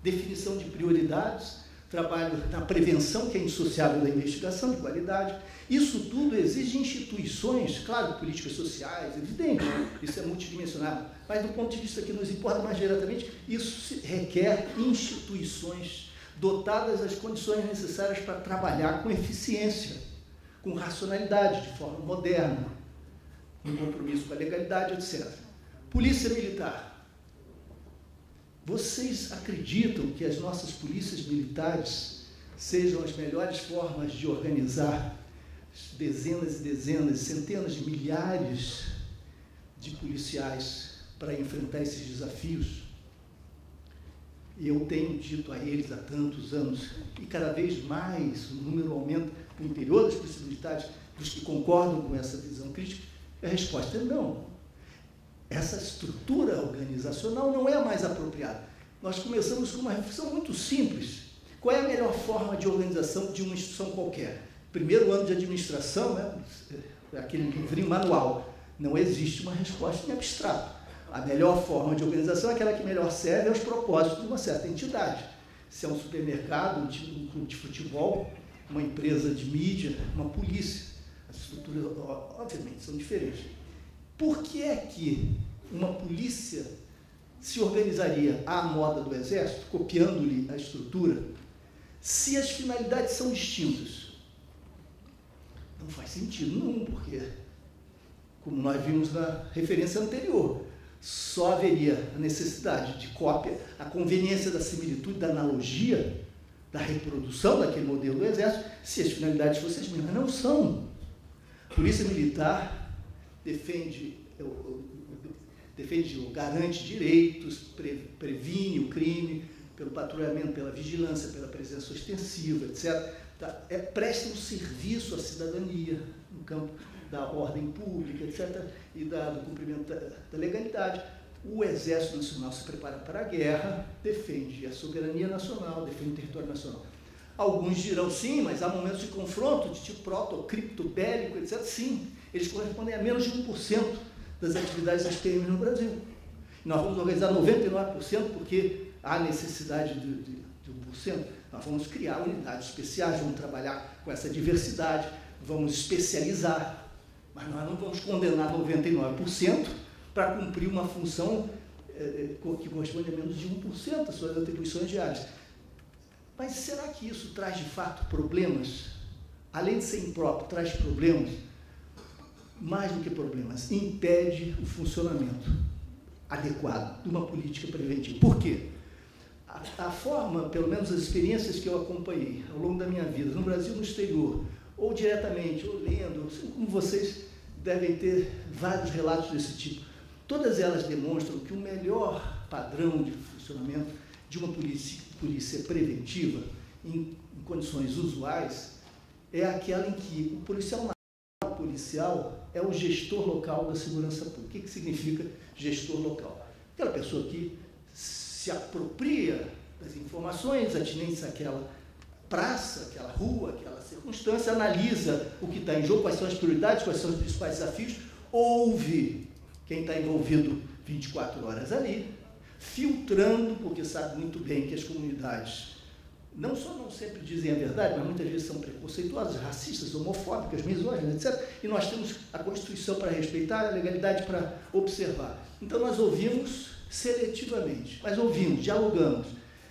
definição de prioridades, trabalho na prevenção, que é indissociável da investigação, de qualidade. Isso tudo exige instituições, claro, políticas sociais, evidente, isso é multidimensional, mas do ponto de vista que nos importa mais diretamente, isso requer instituições dotadas das condições necessárias para trabalhar com eficiência, com racionalidade, de forma moderna, em compromisso com a legalidade, etc. Polícia Militar. Vocês acreditam que as nossas polícias militares sejam as melhores formas de organizar dezenas e dezenas, centenas de milhares de policiais para enfrentar esses desafios? Eu tenho dito a eles há tantos anos, e cada vez mais o número aumenta no interior das polícias militares, dos que concordam com essa visão crítica, a resposta é não. Essa estrutura organizacional não é a mais apropriada. Nós começamos com uma reflexão muito simples. Qual é a melhor forma de organização de uma instituição qualquer? Primeiro ano de administração, né? Aquele livrinho manual. Não existe uma resposta em abstrato. A melhor forma de organização é aquela que melhor serve aos propósitos de uma certa entidade. Se é um supermercado, um clube de futebol, uma empresa de mídia, uma polícia. As estruturas, obviamente, são diferentes. Por que é que uma polícia se organizaria à moda do Exército, copiando-lhe a estrutura, se as finalidades são distintas? Não faz sentido nenhum, porque, como nós vimos na referência anterior, só haveria a necessidade de cópia, a conveniência da similitude, da analogia, da reprodução daquele modelo do Exército, se as finalidades fossem as mesmas. Não são. Polícia Militar defende ou garante direitos, previne o crime, pelo patrulhamento, pela vigilância, pela presença ostensiva, etc. Presta um serviço à cidadania no campo da ordem pública, etc., e do cumprimento da legalidade. O Exército Nacional se prepara para a guerra, defende a soberania nacional, defende o território nacional. Alguns dirão, sim, mas há momentos de confronto, de tipo proto, cripto, bélico, etc. Sim, eles correspondem a menos de 1% das atividades das PMs no Brasil. E nós vamos organizar 99% porque há necessidade de 1%. Nós vamos criar unidades especiais, vamos trabalhar com essa diversidade, vamos especializar, mas nós não vamos condenar 99% para cumprir uma função que corresponde a menos de 1% das suas atribuições diárias. Mas será que isso traz, de fato, problemas? Além de ser impróprio, traz problemas? Mais do que problemas, impede o funcionamento adequado de uma política preventiva. Por quê? A forma, pelo menos as experiências que eu acompanhei ao longo da minha vida, no Brasil e no exterior, ou diretamente, ou lendo, assim como vocês devem ter vários relatos desse tipo, todas elas demonstram que o melhor padrão de funcionamento de uma polícia preventiva, em condições usuais, é aquela em que o policial é o gestor local da segurança pública. O que significa gestor local? Aquela pessoa que se apropria das informações atinentes àquela praça, aquela rua, aquela circunstância, analisa o que está em jogo, quais são as prioridades, quais são os principais desafios, ouve quem está envolvido 24 horas ali, filtrando, porque sabe muito bem que as comunidades não só não sempre dizem a verdade, mas muitas vezes são preconceituosas, racistas, homofóbicas, misóginas, etc. E nós temos a Constituição para respeitar, a legalidade para observar. Então, nós ouvimos seletivamente, mas ouvimos, dialogamos,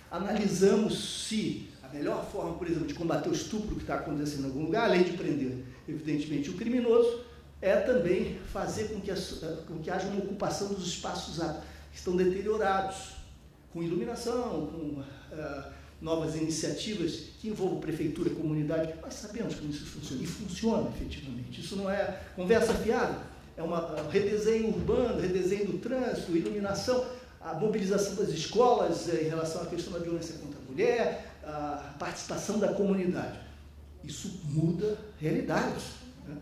analisamos se a melhor forma, por exemplo, de combater o estupro que está acontecendo em algum lugar, além de prender, evidentemente, o criminoso, é também fazer com que haja uma ocupação dos espaços que estão deteriorados, com iluminação, com novas iniciativas que envolvam prefeitura, comunidade. Nós sabemos como isso funciona, e funciona efetivamente. Isso não é conversa fiada, é um redesenho urbano, redesenho do trânsito, iluminação, a mobilização das escolas em relação à questão da violência contra a mulher, a participação da comunidade. Isso muda realidades. Né?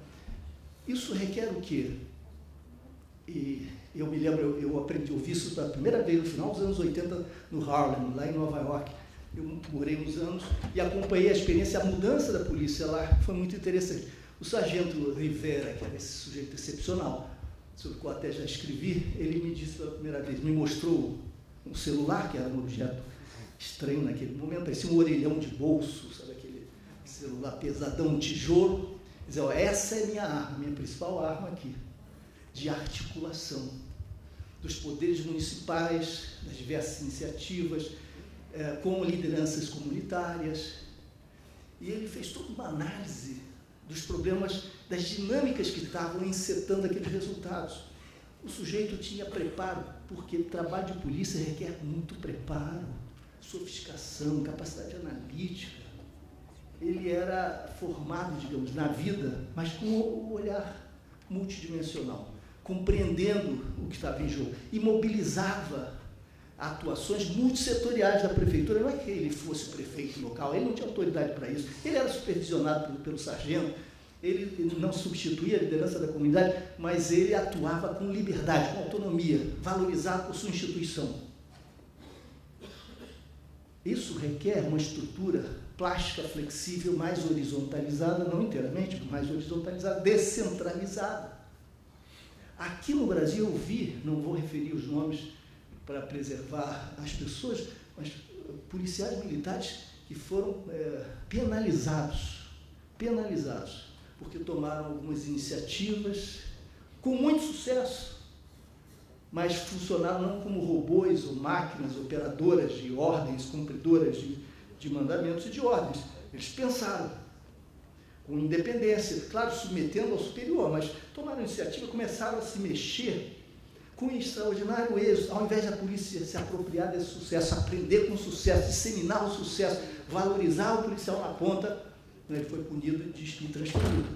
Isso requer o quê? E eu me lembro, eu aprendi a ouvir isso pela primeira vez no final dos anos 80 no Harlem, lá em Nova York. Eu morei uns anos e acompanhei a experiência, a mudança da polícia lá foi muito interessante. O sargento Rivera, que era esse sujeito excepcional, sobre o qual até já escrevi, ele me disse pela primeira vez, me mostrou um celular, que era um objeto estranho naquele momento, parecia um orelhão de bolso, sabe, aquele celular pesadão, um tijolo. Dizia, essa é minha arma, minha principal arma aqui, de articulação dos poderes municipais, das diversas iniciativas, com lideranças comunitárias. E ele fez toda uma análise dos problemas, das dinâmicas que estavam encetando aqueles resultados. O sujeito tinha preparo, porque o trabalho de polícia requer muito preparo, sofisticação, capacidade analítica. Ele era formado, digamos, na vida, mas com o olhar multidimensional, compreendendo o que estava em jogo, e mobilizava atuações multissetoriais da prefeitura. Não é que ele fosse prefeito local, ele não tinha autoridade para isso, ele era supervisionado pelo sargento, ele não substituía a liderança da comunidade, mas ele atuava com liberdade, com autonomia, valorizado por sua instituição. Isso requer uma estrutura plástica, flexível, mais horizontalizada, não inteiramente, mas mais horizontalizada, descentralizada. Aqui no Brasil eu vi, não vou referir os nomes para preservar as pessoas, mas policiais militares que foram penalizados, porque tomaram algumas iniciativas com muito sucesso, mas funcionaram não como robôs ou máquinas operadoras de ordens, cumpridoras de mandamentos e de ordens. Eles pensaram com independência, claro, submetendo ao superior, mas tomaram iniciativa, começaram a se mexer com extraordinário êxito, ao invés da polícia se apropriar desse sucesso, aprender com o sucesso, disseminar o sucesso, valorizar o policial na ponta, ele foi punido e transferido,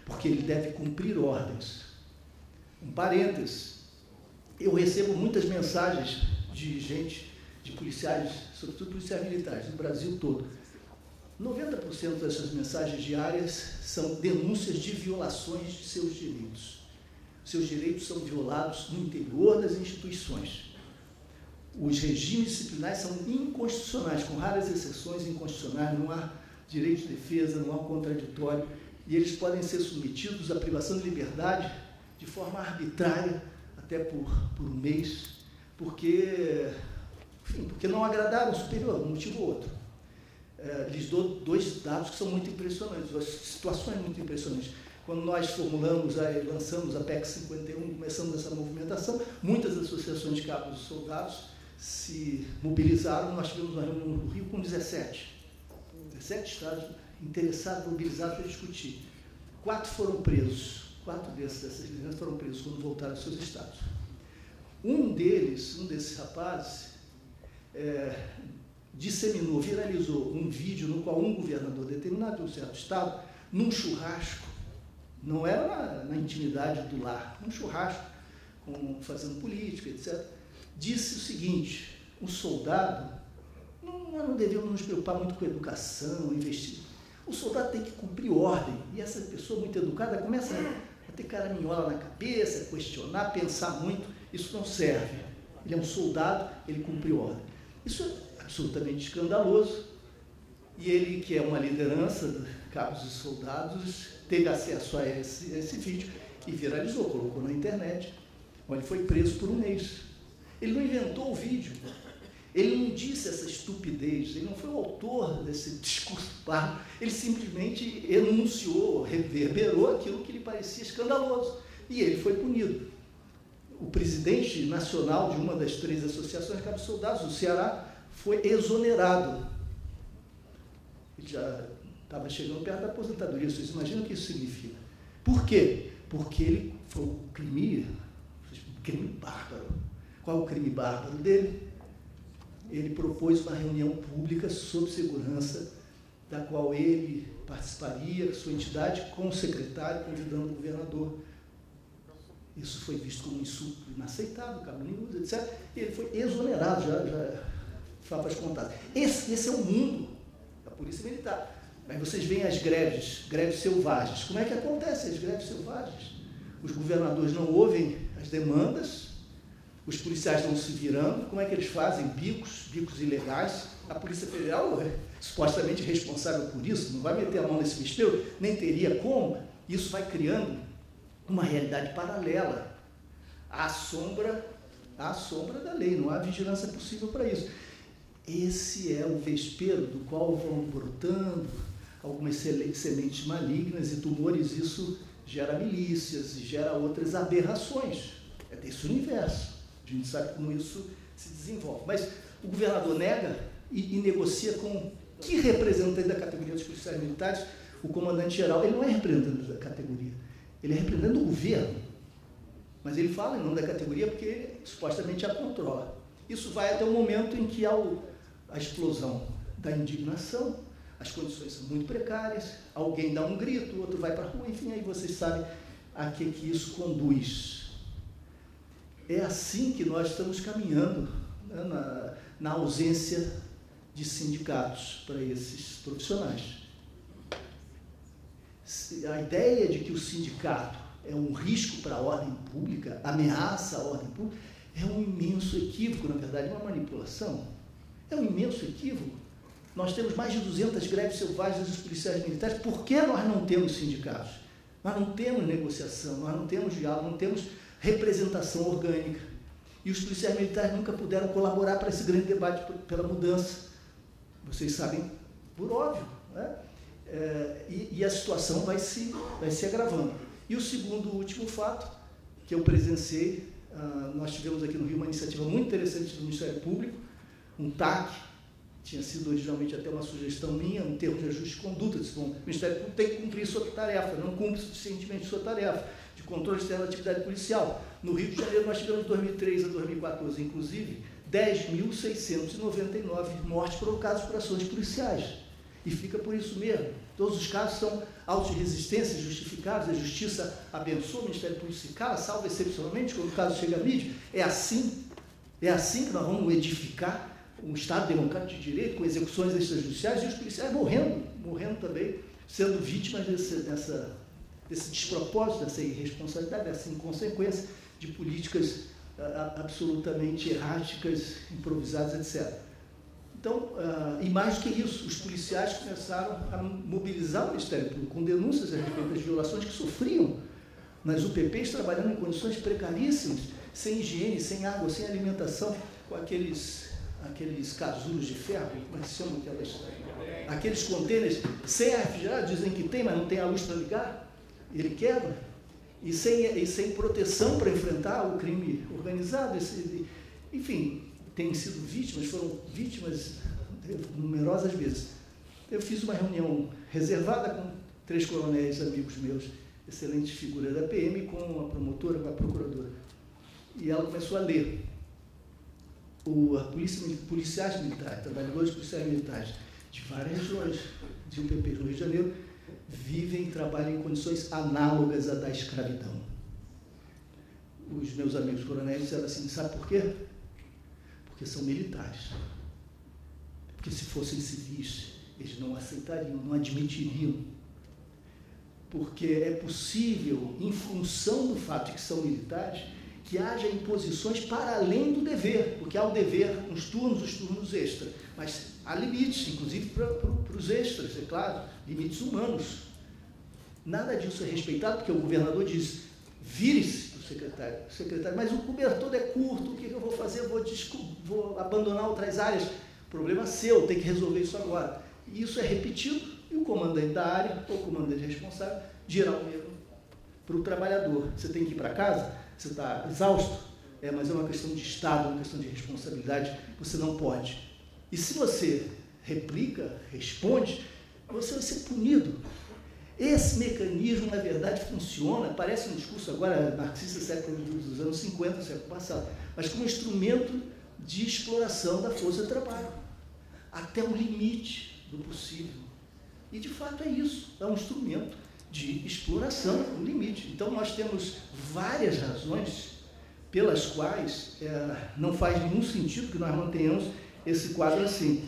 porque ele deve cumprir ordens. Um parênteses, eu recebo muitas mensagens de gente, de policiais, sobretudo policiais militares, do Brasil todo. 90% dessas mensagens diárias são denúncias de violações de seus direitos. Seus direitos são violados no interior das instituições. Os regimes disciplinares são inconstitucionais, com raras exceções inconstitucionais, não há direito de defesa, não há contraditório, e eles podem ser submetidos à privação de liberdade de forma arbitrária, até por um mês, porque não agradaram o superior, um motivo ou outro. Lhes dou dois dados que são muito impressionantes, duas situações muito impressionantes. Quando nós lançamos a PEC 51, começamos essa movimentação, muitas associações de cabos e soldados se mobilizaram. Nós tivemos uma reunião no Rio com 17 estados interessados, mobilizados para discutir. 4 foram presos, 4 dessas lideranças foram presos quando voltaram aos seus estados. Um desses rapazes, disseminou, viralizou um vídeo no qual um governador determinado de um certo estado, num churrasco, não era na intimidade do lar, num churrasco, fazendo política, etc., disse o seguinte: um soldado, nós não devemos nos preocupar muito com educação, investir. O soldado tem que cumprir ordem, e essa pessoa muito educada começa a ter caraminhola na cabeça, questionar, pensar muito. Isso não serve. Ele é um soldado, ele cumpre ordem. Isso é absolutamente escandaloso, e ele, que é uma liderança de cabos e soldados, teve acesso a esse vídeo e viralizou, colocou na internet, onde foi preso por um mês. Ele não inventou o vídeo, Ele não disse essa estupidez, ele não foi o autor desse discurso pardo, ele simplesmente enunciou, reverberou aquilo que lhe parecia escandaloso, e ele foi punido. O presidente nacional de uma das 3 associações de cabos soldados do Ceará foi exonerado. Ele já estava chegando perto da aposentadoria, vocês imaginam o que isso significa? Por quê? Porque ele foi um crime bárbaro. Qual é o crime bárbaro dele? Ele propôs uma reunião pública sob segurança, da qual ele participaria, sua entidade, com o secretário, convidando o governador. Isso foi visto como um insulto inaceitável, calunioso, etc. E ele foi exonerado, já fapas contadas. Esse é o mundo da Polícia Militar. Aí vocês veem as greves selvagens. Como é que acontecem as greves selvagens? Os governadores não ouvem as demandas, os policiais estão se virando. Como é que eles fazem? Bicos ilegais. A Polícia Federal é supostamente responsável por isso, não vai meter a mão nesse vespeiro, nem teria como. Isso vai criando uma realidade paralela à sombra da lei, não há vigilância possível para isso. Esse é o vespeiro do qual vão brotando algumas sementes malignas e tumores. Isso gera milícias e gera outras aberrações. É desse universo. A gente sabe como isso se desenvolve. Mas o governador nega e negocia com que representante da categoria dos policiais militares? O comandante-geral. Ele não é representante da categoria, ele é representante do governo. Mas ele fala em nome da categoria porque ele supostamente a controla. Isso vai até o momento em que há a explosão da indignação, as condições são muito precárias, alguém dá um grito, o outro vai para a rua, enfim, aí vocês sabem a que isso conduz. É assim que nós estamos caminhando, né, na ausência de sindicatos para esses profissionais. A ideia de que o sindicato é um risco para a ordem pública, ameaça a ordem pública, é um imenso equívoco, na verdade, uma manipulação. É um imenso equívoco. Nós temos mais de 200 greves selvagens dos policiais militares. Por que nós não temos sindicatos? Nós não temos negociação, nós não temos diálogo, não temos representação orgânica. E os policiais militares nunca puderam colaborar para esse grande debate pela mudança. Vocês sabem, por óbvio, né? E a situação vai se agravando. E o segundo, último fato, que eu presenciei, nós tivemos aqui no Rio uma iniciativa muito interessante do Ministério Público, um TAC, tinha sido originalmente até uma sugestão minha, um termo de ajuste de conduta. Bom, o Ministério Público tem que cumprir sua tarefa, não cumpre suficientemente sua tarefa de controle externo da atividade policial. No Rio de Janeiro, nós tivemos de 2003 a 2014, inclusive, 10.699 mortes provocadas por ações policiais. E fica por isso mesmo. Todos os casos são autos de resistência justificados, a Justiça abençoa, o Ministério Público se cala, salva excepcionalmente quando o caso chega à mídia. É assim que nós vamos edificar um Estado democrático de direito, com execuções extrajudiciais, e os policiais morrendo também, sendo vítimas desse despropósito, dessa irresponsabilidade, dessa inconsequência de políticas absolutamente erráticas, improvisadas, etc. Então, e mais do que isso, os policiais começaram a mobilizar o Ministério Público com denúncias a respeito das violações que sofriam nas UPPs, trabalhando em condições precaríssimas, sem higiene, sem água, sem alimentação, com aqueles casulos de ferro, como é que se chama aqueles contêineres, sem ar refrigerado, dizem que tem, mas não tem a luz para ligar, ele quebra, e sem proteção para enfrentar o crime organizado, enfim, foram vítimas numerosas vezes. Eu fiz uma reunião reservada com 3 coronéis amigos meus, excelentes figuras da PM, com a promotora, com a procuradora, e ela começou a ler. Policiais militares, trabalhadores policiais militares de várias regiões de UPP do Rio de Janeiro vivem e trabalham em condições análogas à da escravidão. Os meus amigos coronéis disseram assim, sabe por quê? Porque são militares. Porque se fossem civis, eles não aceitariam, não admitiriam. Porque é possível, em função do fato de que são militares, que haja imposições para além do dever, porque há o dever, os turnos extra, mas há limites, inclusive para os extras, é claro, limites humanos. Nada disso é respeitado, porque o governador diz, vire-se para o secretário, mas o cobertor é curto, o que eu vou fazer? Vou abandonar outras áreas. Problema seu, tem que resolver isso agora. E isso é repetido, e o comandante da área, ou o comandante responsável, dirá o mesmo para o trabalhador. Você tem que ir para casa? Você está exausto? Mas é uma questão de Estado, uma questão de responsabilidade, você não pode. E se você replica, responde, você vai ser punido. Esse mecanismo, na verdade, funciona, parece um discurso agora marxista dos anos 50, século passado, mas como instrumento de exploração da força de trabalho, até o limite do possível. E, de fato, é isso, é um instrumento de exploração, um limite. Então, nós temos várias razões pelas quais não faz nenhum sentido que nós mantenhamos esse quadro assim.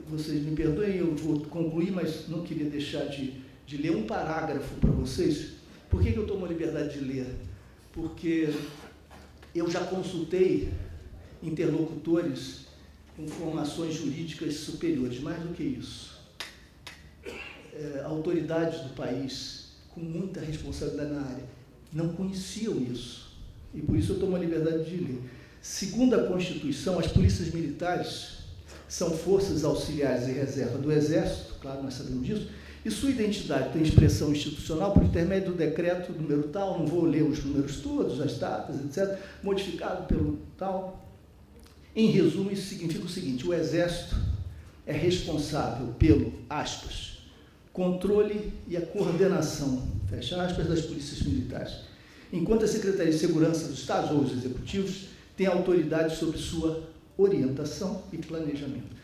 Vocês me perdoem, eu vou concluir, mas não queria deixar de ler um parágrafo para vocês. Por que eu tomo a liberdade de ler? Porque eu já consultei interlocutores com formações jurídicas superiores, mais do que isso. Autoridades do país com muita responsabilidade na área não conheciam isso. E por isso eu tomo a liberdade de ler. Segundo a Constituição, as polícias militares são forças auxiliares e reserva do Exército, claro, nós sabemos disso, e sua identidade tem expressão institucional por intermédio do decreto número tal, não vou ler os números todos, as datas, etc., modificado pelo tal. Em resumo, isso significa o seguinte: o Exército é responsável pelo, aspas, controle e a coordenação, fecha aspas, das polícias militares, enquanto a Secretaria de Segurança dos Estados ou os executivos têm autoridade sobre sua orientação e planejamento.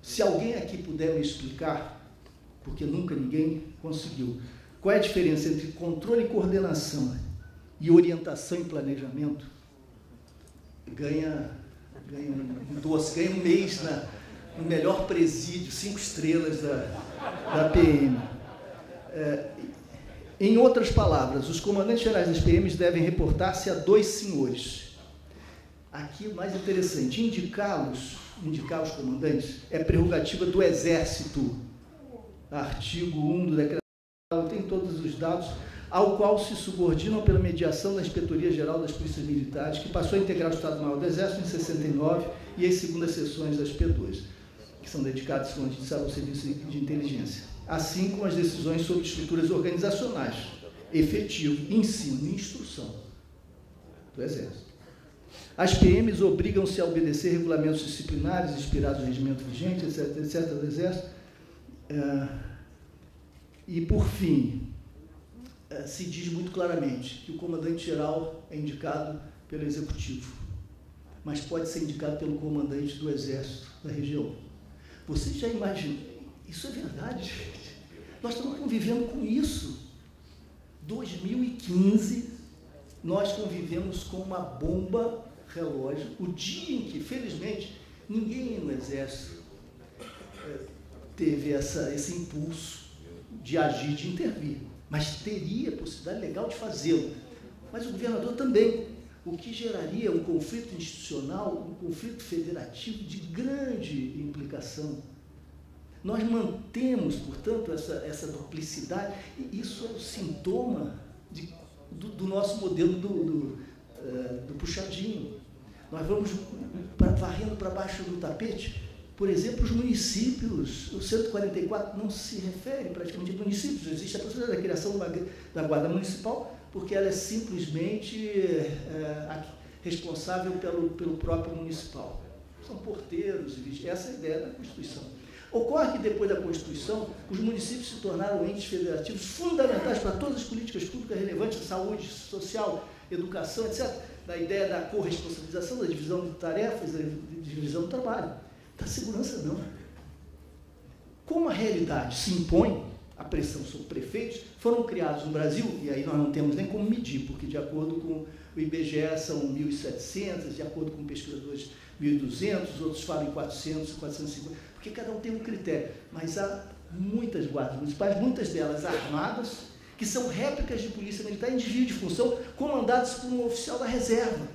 Se alguém aqui puder me explicar, porque nunca ninguém conseguiu, qual é a diferença entre controle e coordenação e orientação e planejamento, ganha um doce, ganha um mês no melhor presídio, 5 estrelas da PM. Em outras palavras, os comandantes gerais das PMs devem reportar-se a 2 senhores. Aqui, o mais interessante, indicar os comandantes é prerrogativa do Exército. Artigo 1 do decreto tem todos os dados, ao qual se subordinam pela mediação da Inspetoria Geral das Polícias Militares, que passou a integrar o Estado-Maior do Exército em 69, e as segundas seções das P2, que são dedicadas, como a gente sabe, ao Serviço de Inteligência, assim como as decisões sobre estruturas organizacionais, efetivo, ensino e instrução do Exército. As PMs obrigam-se a obedecer regulamentos disciplinares inspirados no regimento vigente, etc., do Exército. E, por fim, se diz muito claramente que o comandante-geral é indicado pelo Executivo, mas pode ser indicado pelo comandante do Exército da região. Vocês já imaginam? Isso é verdade, gente. Nós estamos convivendo com isso. 2015, nós convivemos com uma bomba relógio, o dia em que, felizmente, ninguém no Exército teve esse impulso de agir, de intervir, mas teria possibilidade legal de fazê-lo. Mas o governador também, o que geraria um conflito institucional, um conflito federativo de grande implicação. Nós mantemos, portanto, essa duplicidade, e isso é o sintoma do nosso modelo do puxadinho. Nós vamos varrendo para baixo do tapete. Por exemplo, os municípios, o 144 não se refere praticamente a municípios, existe a possibilidade da criação da Guarda Municipal, porque ela é simplesmente responsável pelo próprio municipal. São porteiros, essa é a ideia da Constituição. Ocorre que, depois da Constituição, os municípios se tornaram entes federativos fundamentais para todas as políticas públicas relevantes, saúde, social, educação, etc., da ideia da corresponsabilização, da divisão de tarefas, da divisão do trabalho. Da segurança, não. Como a realidade se impõe, a pressão sobre prefeitos, foram criados no Brasil, e aí nós não temos nem como medir, porque de acordo com o IBGE são 1.700, de acordo com pesquisadores 1.200, outros falam em 400, 450, porque cada um tem um critério, mas há muitas guardas municipais, muitas delas armadas, que são réplicas de polícia militar em desvio de função, comandadas por um oficial da reserva,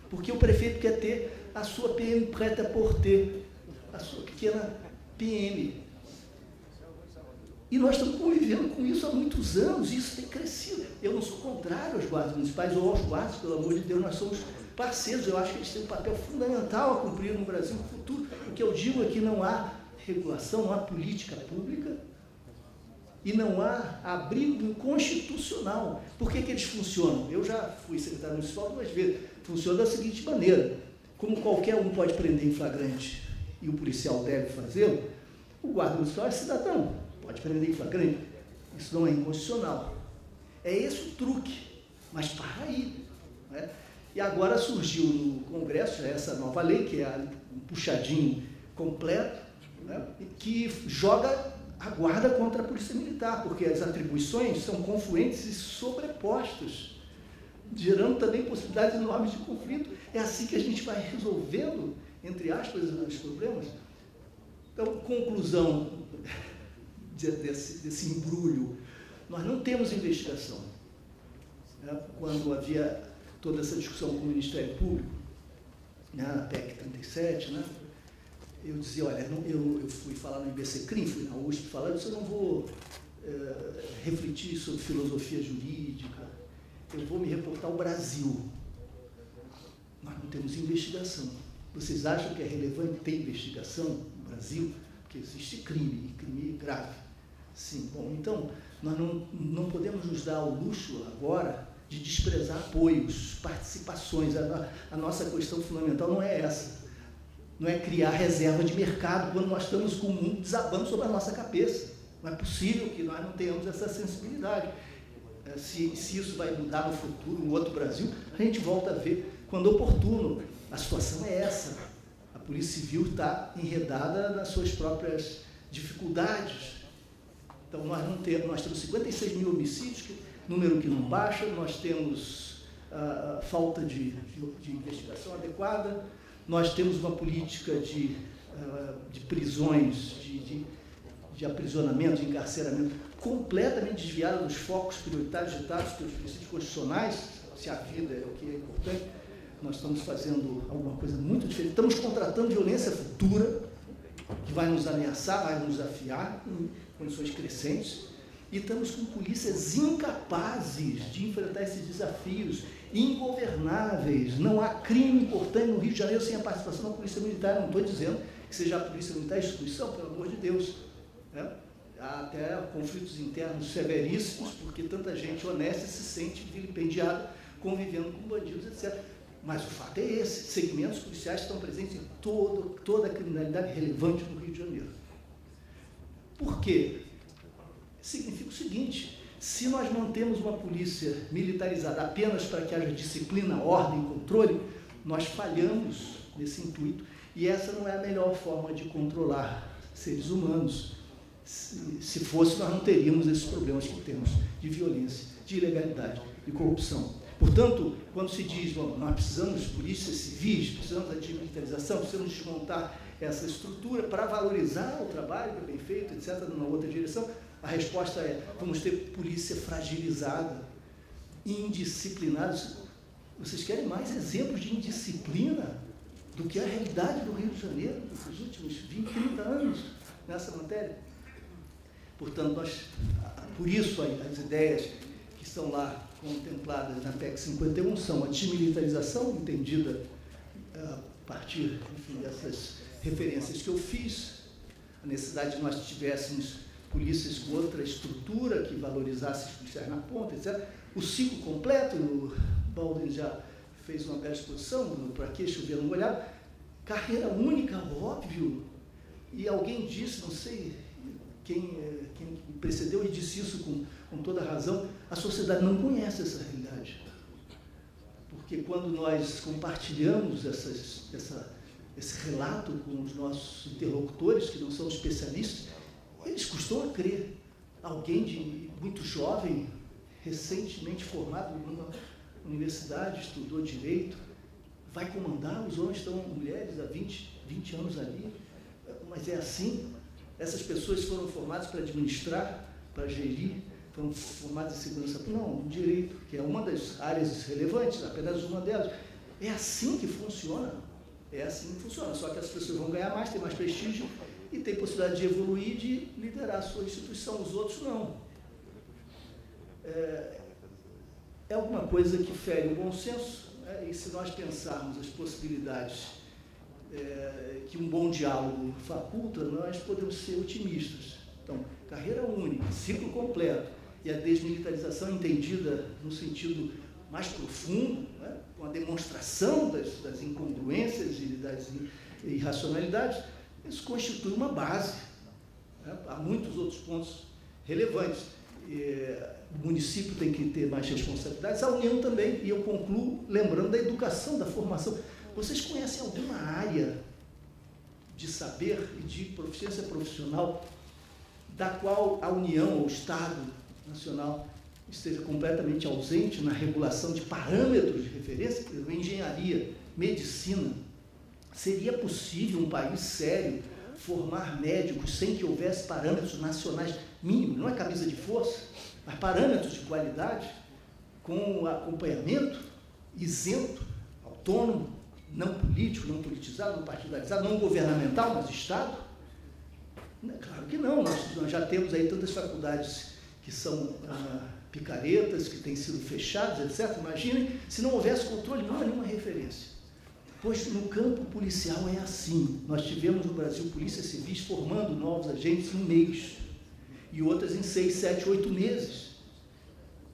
porque o prefeito quer ter a sua PM preta por ter, a sua pequena PM. E nós estamos convivendo com isso há muitos anos, e isso tem crescido. Eu não sou contrário aos guardas municipais ou aos guardas, pelo amor de Deus, nós somos parceiros, eu acho que eles têm um papel fundamental a cumprir no Brasil no futuro. O que eu digo é que não há regulação, não há política pública e não há abrigo constitucional. Por que eles funcionam? Eu já fui secretário municipal 2 vezes. Funciona da seguinte maneira: como qualquer um pode prender em flagrante e o policial deve fazê-lo, o guarda municipal é cidadão, pode prender em flagrante. Isso não é inconstitucional. É esse o truque, mas para aí. Né? E agora surgiu no Congresso essa nova lei, que é um puxadinho completo, né? Que joga a guarda contra a polícia militar, porque as atribuições são confluentes e sobrepostas, gerando também possibilidades enormes de conflito. É assim que a gente vai resolvendo, entre aspas, os problemas. Então, conclusão desse embrulho: nós não temos investigação. Né? Quando havia toda essa discussão com o Ministério Público, né, a PEC 37, né, eu dizia, olha, eu fui falar no IBCCRIM, fui na USP falar, eu disse, eu não vou refletir sobre filosofia jurídica, eu vou me reportar ao Brasil. Nós não temos investigação. Vocês acham que é relevante ter investigação no Brasil? Porque existe crime, e crime grave. Sim, bom, então, nós não podemos nos dar o luxo agora de desprezar apoios, participações. A nossa questão fundamental não é essa. Não é criar reserva de mercado quando nós estamos com o mundo desabando sobre a nossa cabeça. Não é possível que nós não tenhamos essa sensibilidade. Se isso vai mudar no futuro, no outro Brasil, a gente volta a ver quando oportuno. A situação é essa. A Polícia Civil está enredada nas suas próprias dificuldades. Então, nós temos 56 mil homicídios, número que não baixa, nós temos falta de investigação adequada, nós temos uma política de prisões, de aprisionamento, de encarceramento, completamente desviada dos focos prioritários ditados pelos princípios constitucionais. Se a vida é o que é importante, nós estamos fazendo alguma coisa muito diferente. Estamos contratando violência futura, que vai nos ameaçar, vai nos desafiar em condições crescentes, e estamos com polícias incapazes de enfrentar esses desafios, ingovernáveis. Não há crime importante no Rio de Janeiro sem a participação da Polícia Militar. Não estou dizendo que seja a Polícia Militar instituição, pelo amor de Deus. Né? Há até conflitos internos severíssimos, porque tanta gente honesta se sente vilipendiada convivendo com bandidos, etc. Mas o fato é esse: segmentos policiais estão presentes em toda a criminalidade relevante no Rio de Janeiro. Por quê? Significa o seguinte: se nós mantemos uma polícia militarizada apenas para que haja disciplina, ordem, controle, nós falhamos nesse intuito, e essa não é a melhor forma de controlar seres humanos. Se fosse, nós não teríamos esses problemas que temos de violência, de ilegalidade, de corrupção. Portanto, quando se diz, bom, nós precisamos de polícias civis, precisamos da desmilitarização, precisamos desmontar essa estrutura para valorizar o trabalho que é bem feito, etc., numa outra direção, a resposta é: vamos ter polícia fragilizada, indisciplinada. Vocês querem mais exemplos de indisciplina do que a realidade do Rio de Janeiro nos últimos 20, 30 anos nessa matéria? Portanto, por isso as ideias que estão lá contempladas na PEC 51 são a desmilitarização, entendida a partir, enfim, dessas referências que eu fiz, a necessidade de nós tivéssemos polícias com outra estrutura que valorizasse os policiais na ponta, etc. O ciclo completo, o Baldwin já fez uma bela exposição, para que chover no molhado, carreira única, óbvio, e alguém disse, não sei quem precedeu, e disse isso com toda razão: a sociedade não conhece essa realidade. Porque quando nós compartilhamos esse relato com os nossos interlocutores, que não são especialistas, eles costumam crer. Alguém de muito jovem, recentemente formado numa universidade, estudou direito, vai comandar, os homens estão mulheres há 20 anos ali, mas é assim. Essas pessoas foram formadas para administrar, para gerir, foram formadas em segurança pública? Não, direito, que é uma das áreas relevantes, apenas uma delas. É assim que funciona. Só que as pessoas vão ganhar mais, ter mais prestígio e tem possibilidade de evoluir e de liderar. a sua instituição, os outros não. É alguma coisa que fere o bom senso, né? E se nós pensarmos as possibilidades que um bom diálogo faculta, nós podemos ser otimistas. Então, carreira única, ciclo completo, e a desmilitarização entendida no sentido mais profundo, né? Com a demonstração das incongruências e das irracionalidades, isso constitui uma base, né? Há muitos outros pontos relevantes. O município tem que ter mais responsabilidades, a União também, e eu concluo lembrando da educação, da formação. Vocês conhecem alguma área de saber e de proficiência profissional da qual a União, ou o Estado Nacional, esteja completamente ausente na regulação de parâmetros de referência? Por exemplo, engenharia, medicina. Seria possível um país sério formar médicos sem que houvesse parâmetros nacionais mínimos? Não é camisa de força, mas parâmetros de qualidade, com acompanhamento, isento, autônomo, não político, não politizado, não partidarizado, não governamental, mas Estado? Claro que não. Nós já temos aí tantas faculdades que são picaretas, que têm sido fechadas, etc. Imaginem se não houvesse controle, não há nenhuma referência. Pois no campo policial é assim. Nós tivemos no Brasil polícias civis formando novos agentes em um mês, e outras em 6, 7, 8 meses.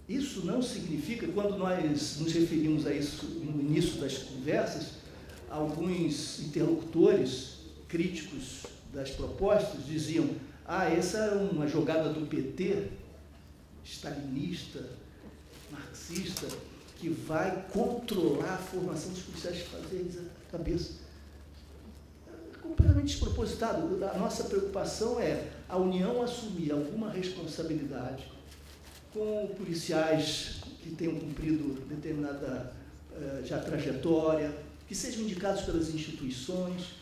Isso não significa, quando nós nos referimos a isso no início das conversas, alguns interlocutores críticos das propostas diziam: essa é uma jogada do PT, stalinista, marxista, que vai controlar a formação dos policiais, fazer eles a cabeça. É completamente despropositado. A nossa preocupação é a União assumir alguma responsabilidade com policiais que tenham cumprido determinada já trajetória, que sejam indicados pelas instituições,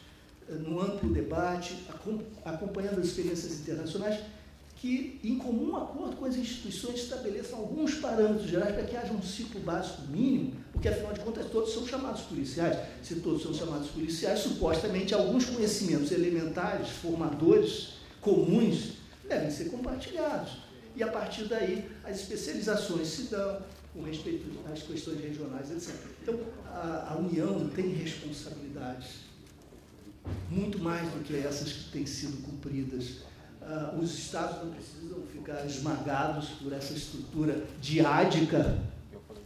no amplo debate, acompanhando as experiências internacionais, que, em comum acordo com as instituições, estabeleçam alguns parâmetros gerais para que haja um ciclo básico mínimo, porque, afinal de contas, todos são chamados policiais. Se todos são chamados policiais, supostamente, alguns conhecimentos elementares, formadores, comuns, devem ser compartilhados. E, a partir daí, as especializações se dão com respeito às questões regionais, etc. Então, a União tem responsabilidades muito mais do que essas que têm sido cumpridas. Os Estados não precisam ficar esmagados por essa estrutura diádica,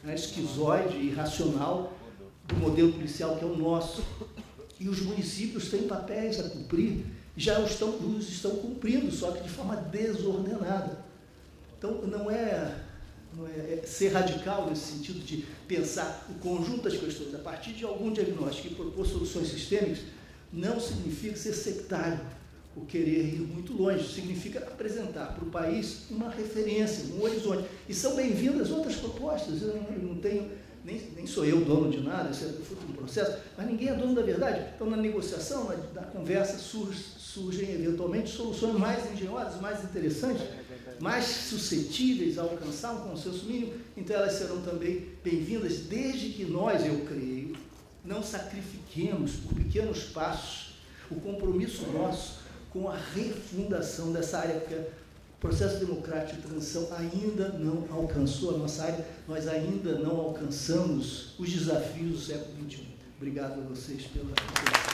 né, esquizoide, irracional, do modelo policial que é o nosso. E os municípios têm papéis a cumprir, e já os estão cumprindo, só que de forma desordenada. Então, não é ser radical nesse sentido de pensar o conjunto das questões a partir de algum diagnóstico e propor soluções sistêmicas, não significa ser sectário, ou querer ir muito longe. Significa apresentar para o país uma referência, um horizonte. E são bem-vindas outras propostas. Eu não tenho, nem sou eu dono de nada, isso é fruto de um processo, mas ninguém é dono da verdade. Então, na negociação, na conversa, surgem eventualmente soluções mais engenhosas, mais interessantes, mais suscetíveis a alcançar um consenso mínimo. Então, elas serão também bem-vindas, desde que nós, eu creio, não sacrifiquemos por pequenos passos o compromisso nosso com a refundação dessa área, porque o processo democrático de transição ainda não alcançou a nossa área, nós ainda não alcançamos os desafios do século XXI. Obrigado a vocês pela atenção.